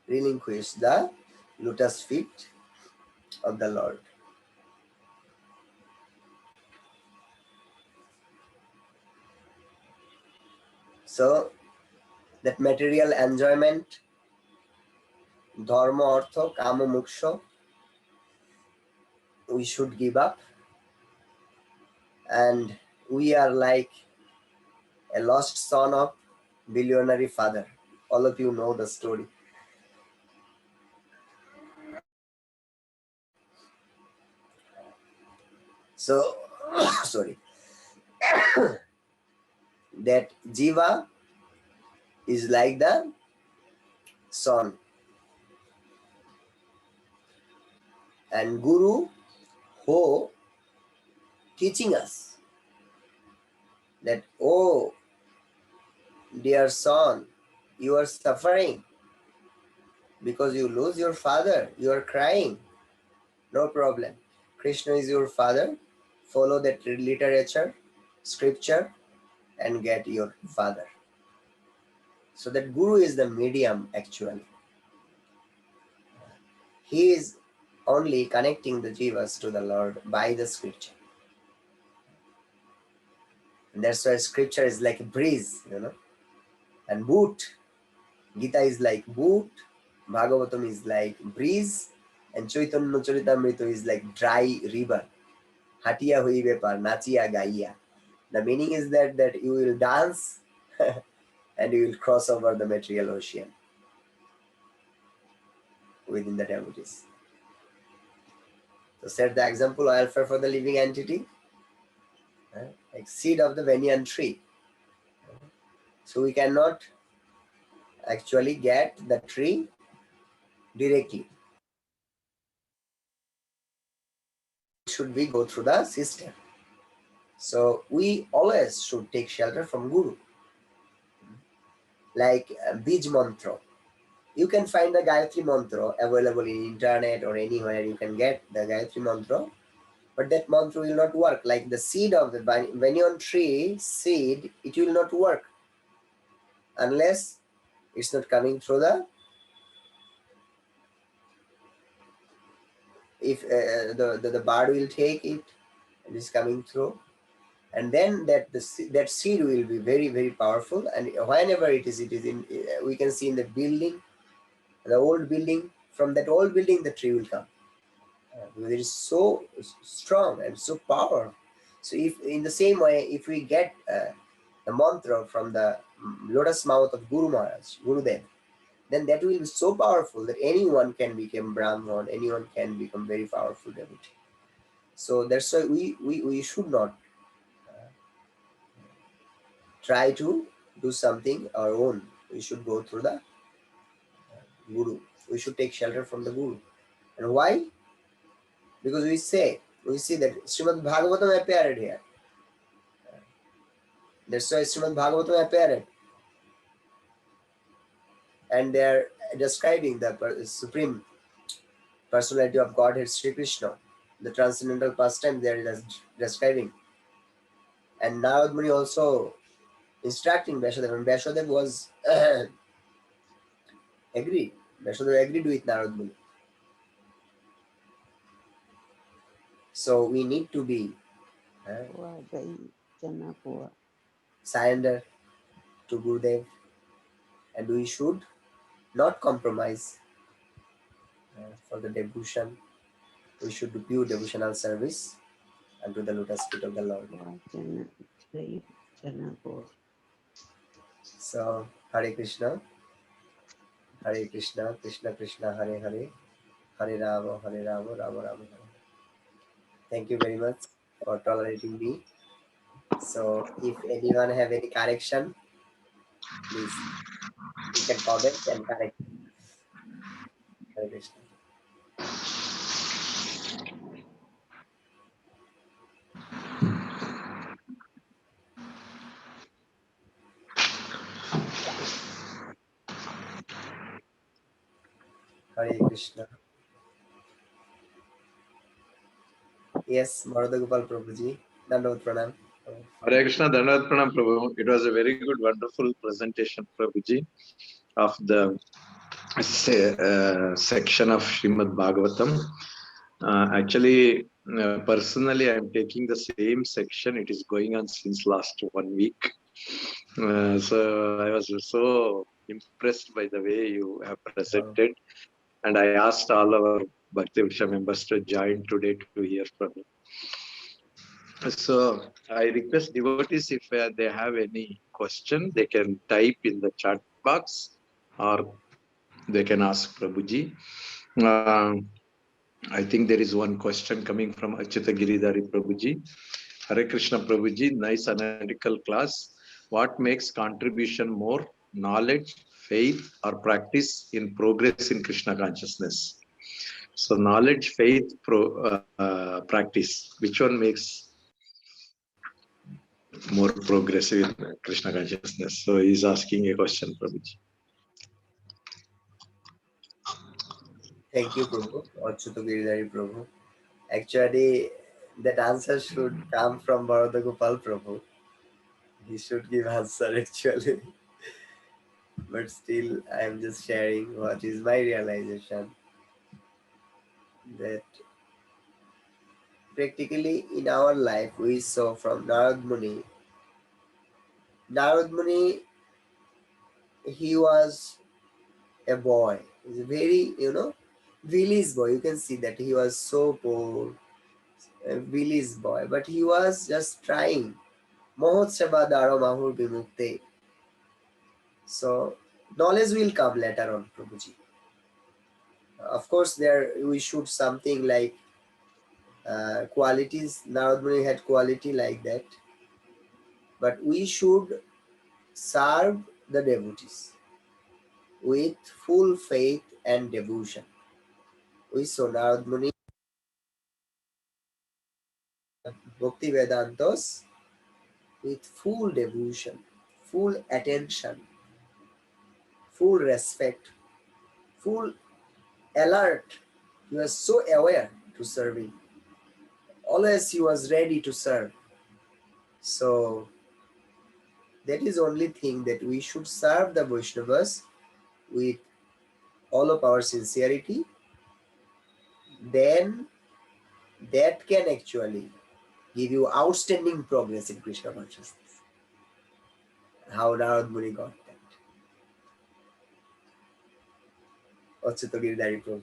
relinquish the lotus feet of the Lord. So, that material enjoyment, dharma, artha, kama, moksha, we should give up. And we are like a lost son of billionaire father. All of you know the story. So, sorry. That Jiva is like the son. And Guru who teaching us that, oh, dear son, you are suffering because you lose your father. You are crying. No problem. Krishna is your father. Follow that literature, scripture, and get your father. So that Guru is the medium actually. He is only connecting the jivas to the Lord by the scripture. And that's why scripture is like a breeze, and boot. Gita is like boot, Bhagavatam is like breeze, and Chaitanya Charitamrita is like dry river. Hatiya hoibe par, nachiya gaiya. The meaning is that you will dance and you will cross over the material ocean within the devotees. So set the example I offer for the living entity, like seed of the banyan tree. So we cannot actually get the tree directly. Should we go through the system? So we always should take shelter from Guru. Like Bij Mantra. You can find the Gayatri Mantra available in internet or anywhere. You can get the Gayatri Mantra. But that mantra will not work. Like the seed of the banyan tree seed, it will not work unless it's not coming through the, if the bird will take it and it's coming through, and then that seed will be very, very powerful. And whenever it is in, we can see in the building, the old building, from that old building the tree will come. Because it is so strong and so powerful. So if in the same way, if we get the mantra from the lotus mouth of Guru Maharaj, Gurudev, then that will be so powerful that anyone can become Brahman, anyone can become very powerful devotee. So that's why we should not try to do something our own. We should go through the Guru. We should take shelter from the Guru. And why? Because we see that Srimad Bhagavatam appeared here. That's why Srimad Bhagavatam appeared. And they are describing the Supreme Personality of Godhead, Sri Krishna, the transcendental pastime they are describing. And Naradamuni also instructing Vyasadev, and Vyasadev was agreed. Vyasadev agreed with Naradamuni. So we need to be surrender to Gurudev, and we should not compromise for the devotion. We should do pure devotional service unto the lotus feet of the Lord. So Hare Krishna, Krishna Krishna, Hare Hare, Hare Rama, Rama Rama, Hare. Thank you very much for tolerating me. So if anyone have any correction, please you can comment and correct. Hare Krishna. Hare Krishna. Yes, Narada Gopal Prabhuji. Dandavat Pranam. Hare Krishna, Dhanavad Pranam Prabhu. It was a very good, wonderful presentation, Prabhuji, of the section of Srimad Bhagavatam. Actually, personally, I am taking the same section. It is going on since last 1 week. So I was so impressed by the way you have presented. And I asked all our Bhakti Vriksha members to join today to hear from you. So I request devotees, if they have any question, they can type in the chat box or they can ask Prabhuji. I think there is one question coming from Achyuta Giridhari Prabhuji. Hare Krishna Prabhuji, nice analytical class. What makes contribution more? Knowledge, faith, or practice in progress in Krishna consciousness? So knowledge, faith, practice. Which one makes more progressive in Krishna consciousness? So he's asking a question, Prabhuji. Thank you, Prabhu. Achyuta Giridhari Prabhu. Actually, that answer should come from Bharata Gopal Prabhu. He should give answer actually. But still, I am just sharing what is my realization. That practically in our life, we saw from Naradamuni. Naradamuni, he was a boy. He's a very, village boy. You can see that he was so poor, a village boy. But he was just trying. Mohotsava Daro Mahur Bimukte. So knowledge will come later on, Prabhuji. Of course, there we should something like qualities. Naradamuni had quality like that. But we should serve the devotees with full faith and devotion. We saw Naradamuni Bhakti Vedantos with full devotion, full attention, full respect, full alert. He was so aware to serving. Always he was ready to serve. So that is only thing, that we should serve the Vaishnavas with all of our sincerity. Then that can actually give you outstanding progress in Krishna consciousness. How Naradamuni got that. Achyuta Giridhari Prabhu.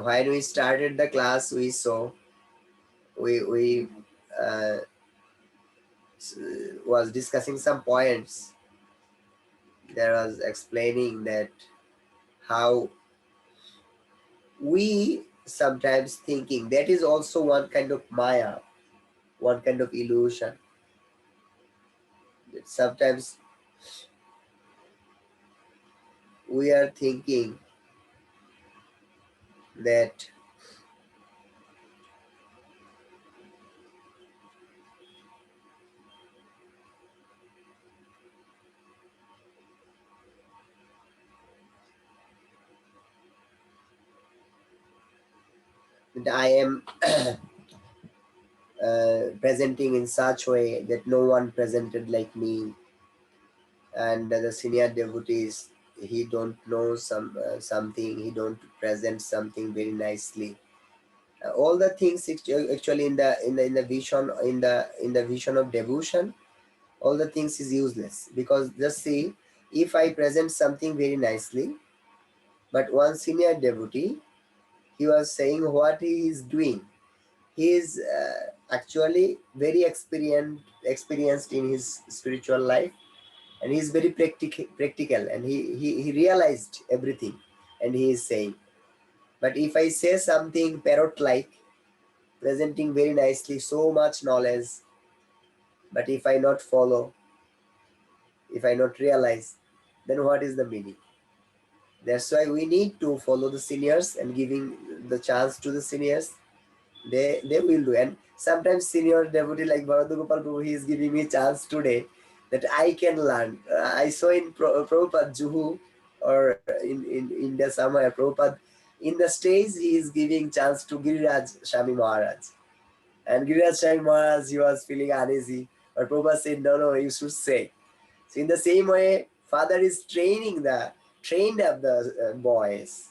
When we started the class, we saw, we uh, was discussing some points. There was explaining that how we sometimes thinking, that is also one kind of maya, one kind of illusion. That sometimes we are thinking that I am presenting in such way that no one presented like me, and the senior devotees, he don't know something, he don't present something very nicely. All the things actually in the vision, in the vision of devotion, all the things is useless, because just see, if I present something very nicely, but one senior devotee, he was saying what he is doing, he is actually very experienced in his spiritual life, and he is very practical, and he realized everything, and he is saying. But if I say something parrot like, presenting very nicely so much knowledge, but if I not follow, if I not realize, then what is the meaning? That's why we need to follow the seniors and giving the chance to the seniors. They will do. And sometimes senior devotee like Bharata Gopal Prabhu, he is giving me chance today that I can learn. I saw in Prabhupada Juhu, or in India somewhere, Prabhupada, in the stage he is giving chance to Giriraj Shami Maharaj. And Giriraj Shami Maharaj, he was feeling uneasy. But Prabhupada said, no, you should say. So in the same way, Father is trained up the boys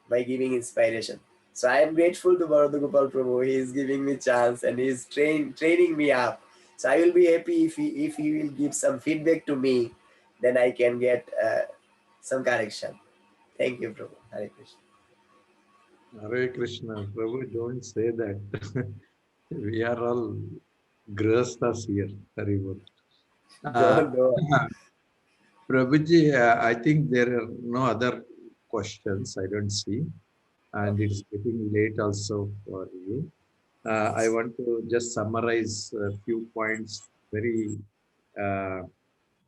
by giving inspiration. So I am grateful to Bharata Gopal Prabhu. He is giving me chance, and he is training me up. So I will be happy if he will give some feedback to me, then I can get some correction. Thank you, Prabhu. Hare Krishna. Hare Krishna. Prabhu, don't say that. We are all grahasthas here. Haribol. No, no. Prabhuji, I think there are no other questions. I don't see. And Okay. it's getting late also for you. I Yes. want to just summarize a few points, very uh,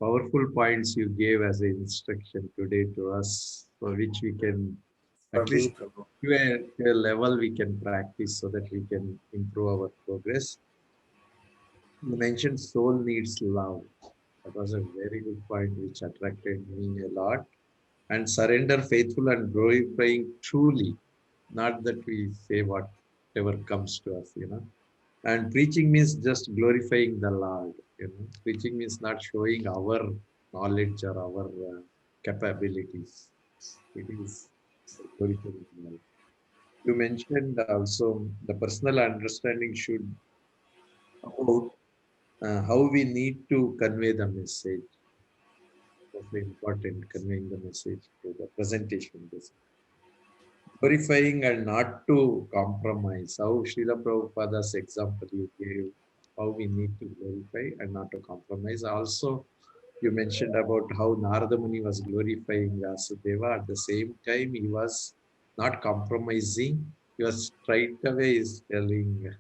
powerful points you gave as an instruction today to us, for which we can For at least me, Prabhu. to a level we can practice so that we can improve our progress. You mentioned soul needs love. That was a very good point which attracted me a lot. And surrender faithful and glorifying truly, not that we say whatever comes to us, And preaching means just glorifying the Lord. Preaching means not showing our knowledge or our capabilities. It is glorifying the Lord. You mentioned also the personal understanding should about how we need to convey the message. That's very important, conveying the message to the presentation. Glorifying and not to compromise. How Srila Prabhupada's example you gave, how we need to glorify and not to compromise. Also, you mentioned about how Naradamuni was glorifying Vyasadeva. At the same time, he was not compromising. He was straight away is telling,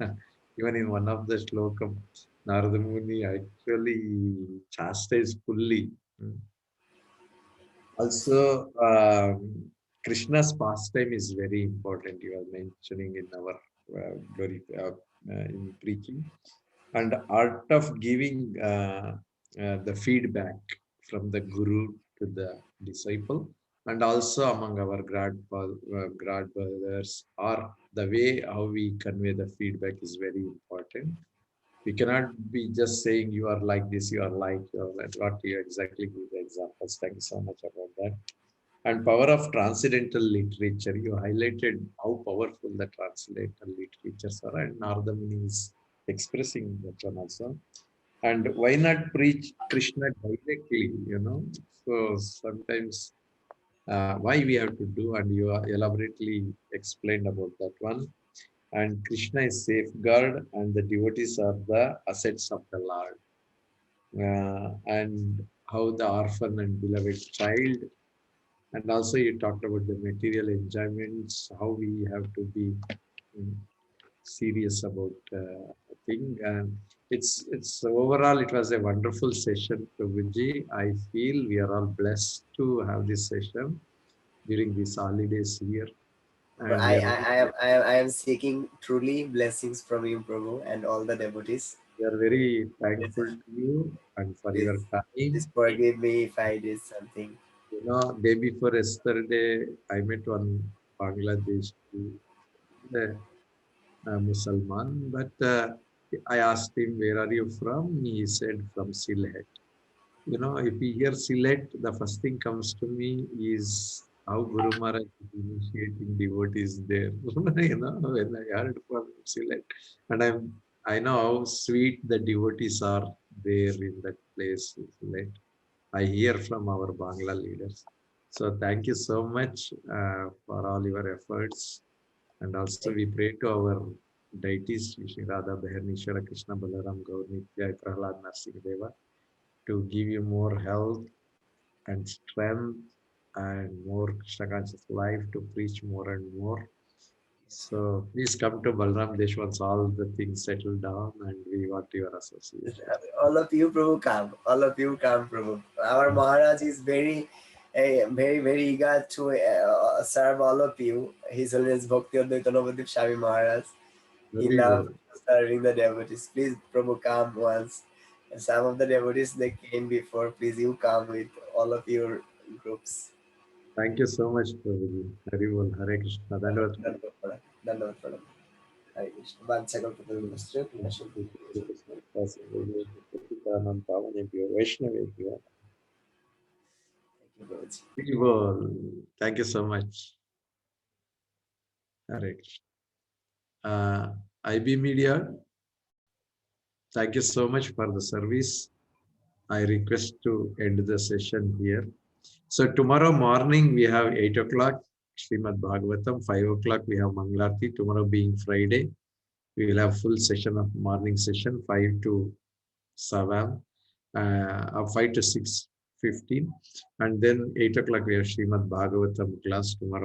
even in one of the slokam, Naradamuni actually chastised fully. Also, Krishna's pastime is very important. You are mentioning in our in preaching, and art of giving the feedback from the guru to the disciple, and also among our grandfathers, or the way how we convey the feedback is very important. We cannot be just saying you are like this, you are like, you are like, what you exactly give the examples. Thank you so much about that. And power of transcendental literature. You highlighted how powerful the transcendental literatures are, and Naradamuni is expressing that one also. And why not preach Krishna directly? So sometimes why we have to do, and you are elaborately explained about that one. And Krishna is safeguard, and the devotees are the assets of the Lord. And how the orphan and beloved child, and also you talked about the material enjoyments, how we have to be mm, serious about a thing. And it's overall, it was a wonderful session, Prabhuji. I feel we are all blessed to have this session during these holidays here, But and we are I am seeking truly blessings from you, Prabhu, and all the devotees. very thankful to you and for your Please, please time. forgive me if I did something. Day before yesterday, I met one Bangladesh Musalman, but I asked him, "Where are you from?" He said, "From Sylhet." If you hear Sylhet, the first thing comes to me is how Guru Maharaj is initiating devotees there. When I heard from Sylhet, and I know how sweet the devotees are there in that place, Sylhet. I hear from our Bangla leaders. So thank you so much for all your efforts. And also we pray to our deities, Shri Radha, Bhairnishwara, Krishna, Balaram, Gaur, Nitya, Prahlad, Narsingadeva, to give you more health and strength and more Krishna conscious life to preach more and more. So please come to Balram Desh once all the things settle down and we want your association. All of you, Prabhu, come. All of you come, Prabhu. Our Maharaj is very eager to serve all of you. His Holiness Bhakti Advaita Navadip Swami Maharaj. He Very loves well. serving the devotees. Please, Prabhu, come once. And some of the devotees they came before. Please, you come with all of your groups. Thank you so much, Prabhuji. Very well. Hare Krishna. Dandavat. Dandavad Pranam. Dandavad Pranam. Hare Krishna. Vanchakalpatarubhascha, Vaishnavebhyo. Thank you, Prabhuji. Very well. Thank you so much. Hare Krishna. IB Media, thank you so much for the service. I request to end the session here. So tomorrow morning we have 8 o'clock Srimad Bhagavatam, 5 o'clock we have Mangalarti. Tomorrow being Friday, we will have full session of morning session 5 to 7, 5 to 6:15, and then 8 o'clock we have Srimad Bhagavatam class tomorrow.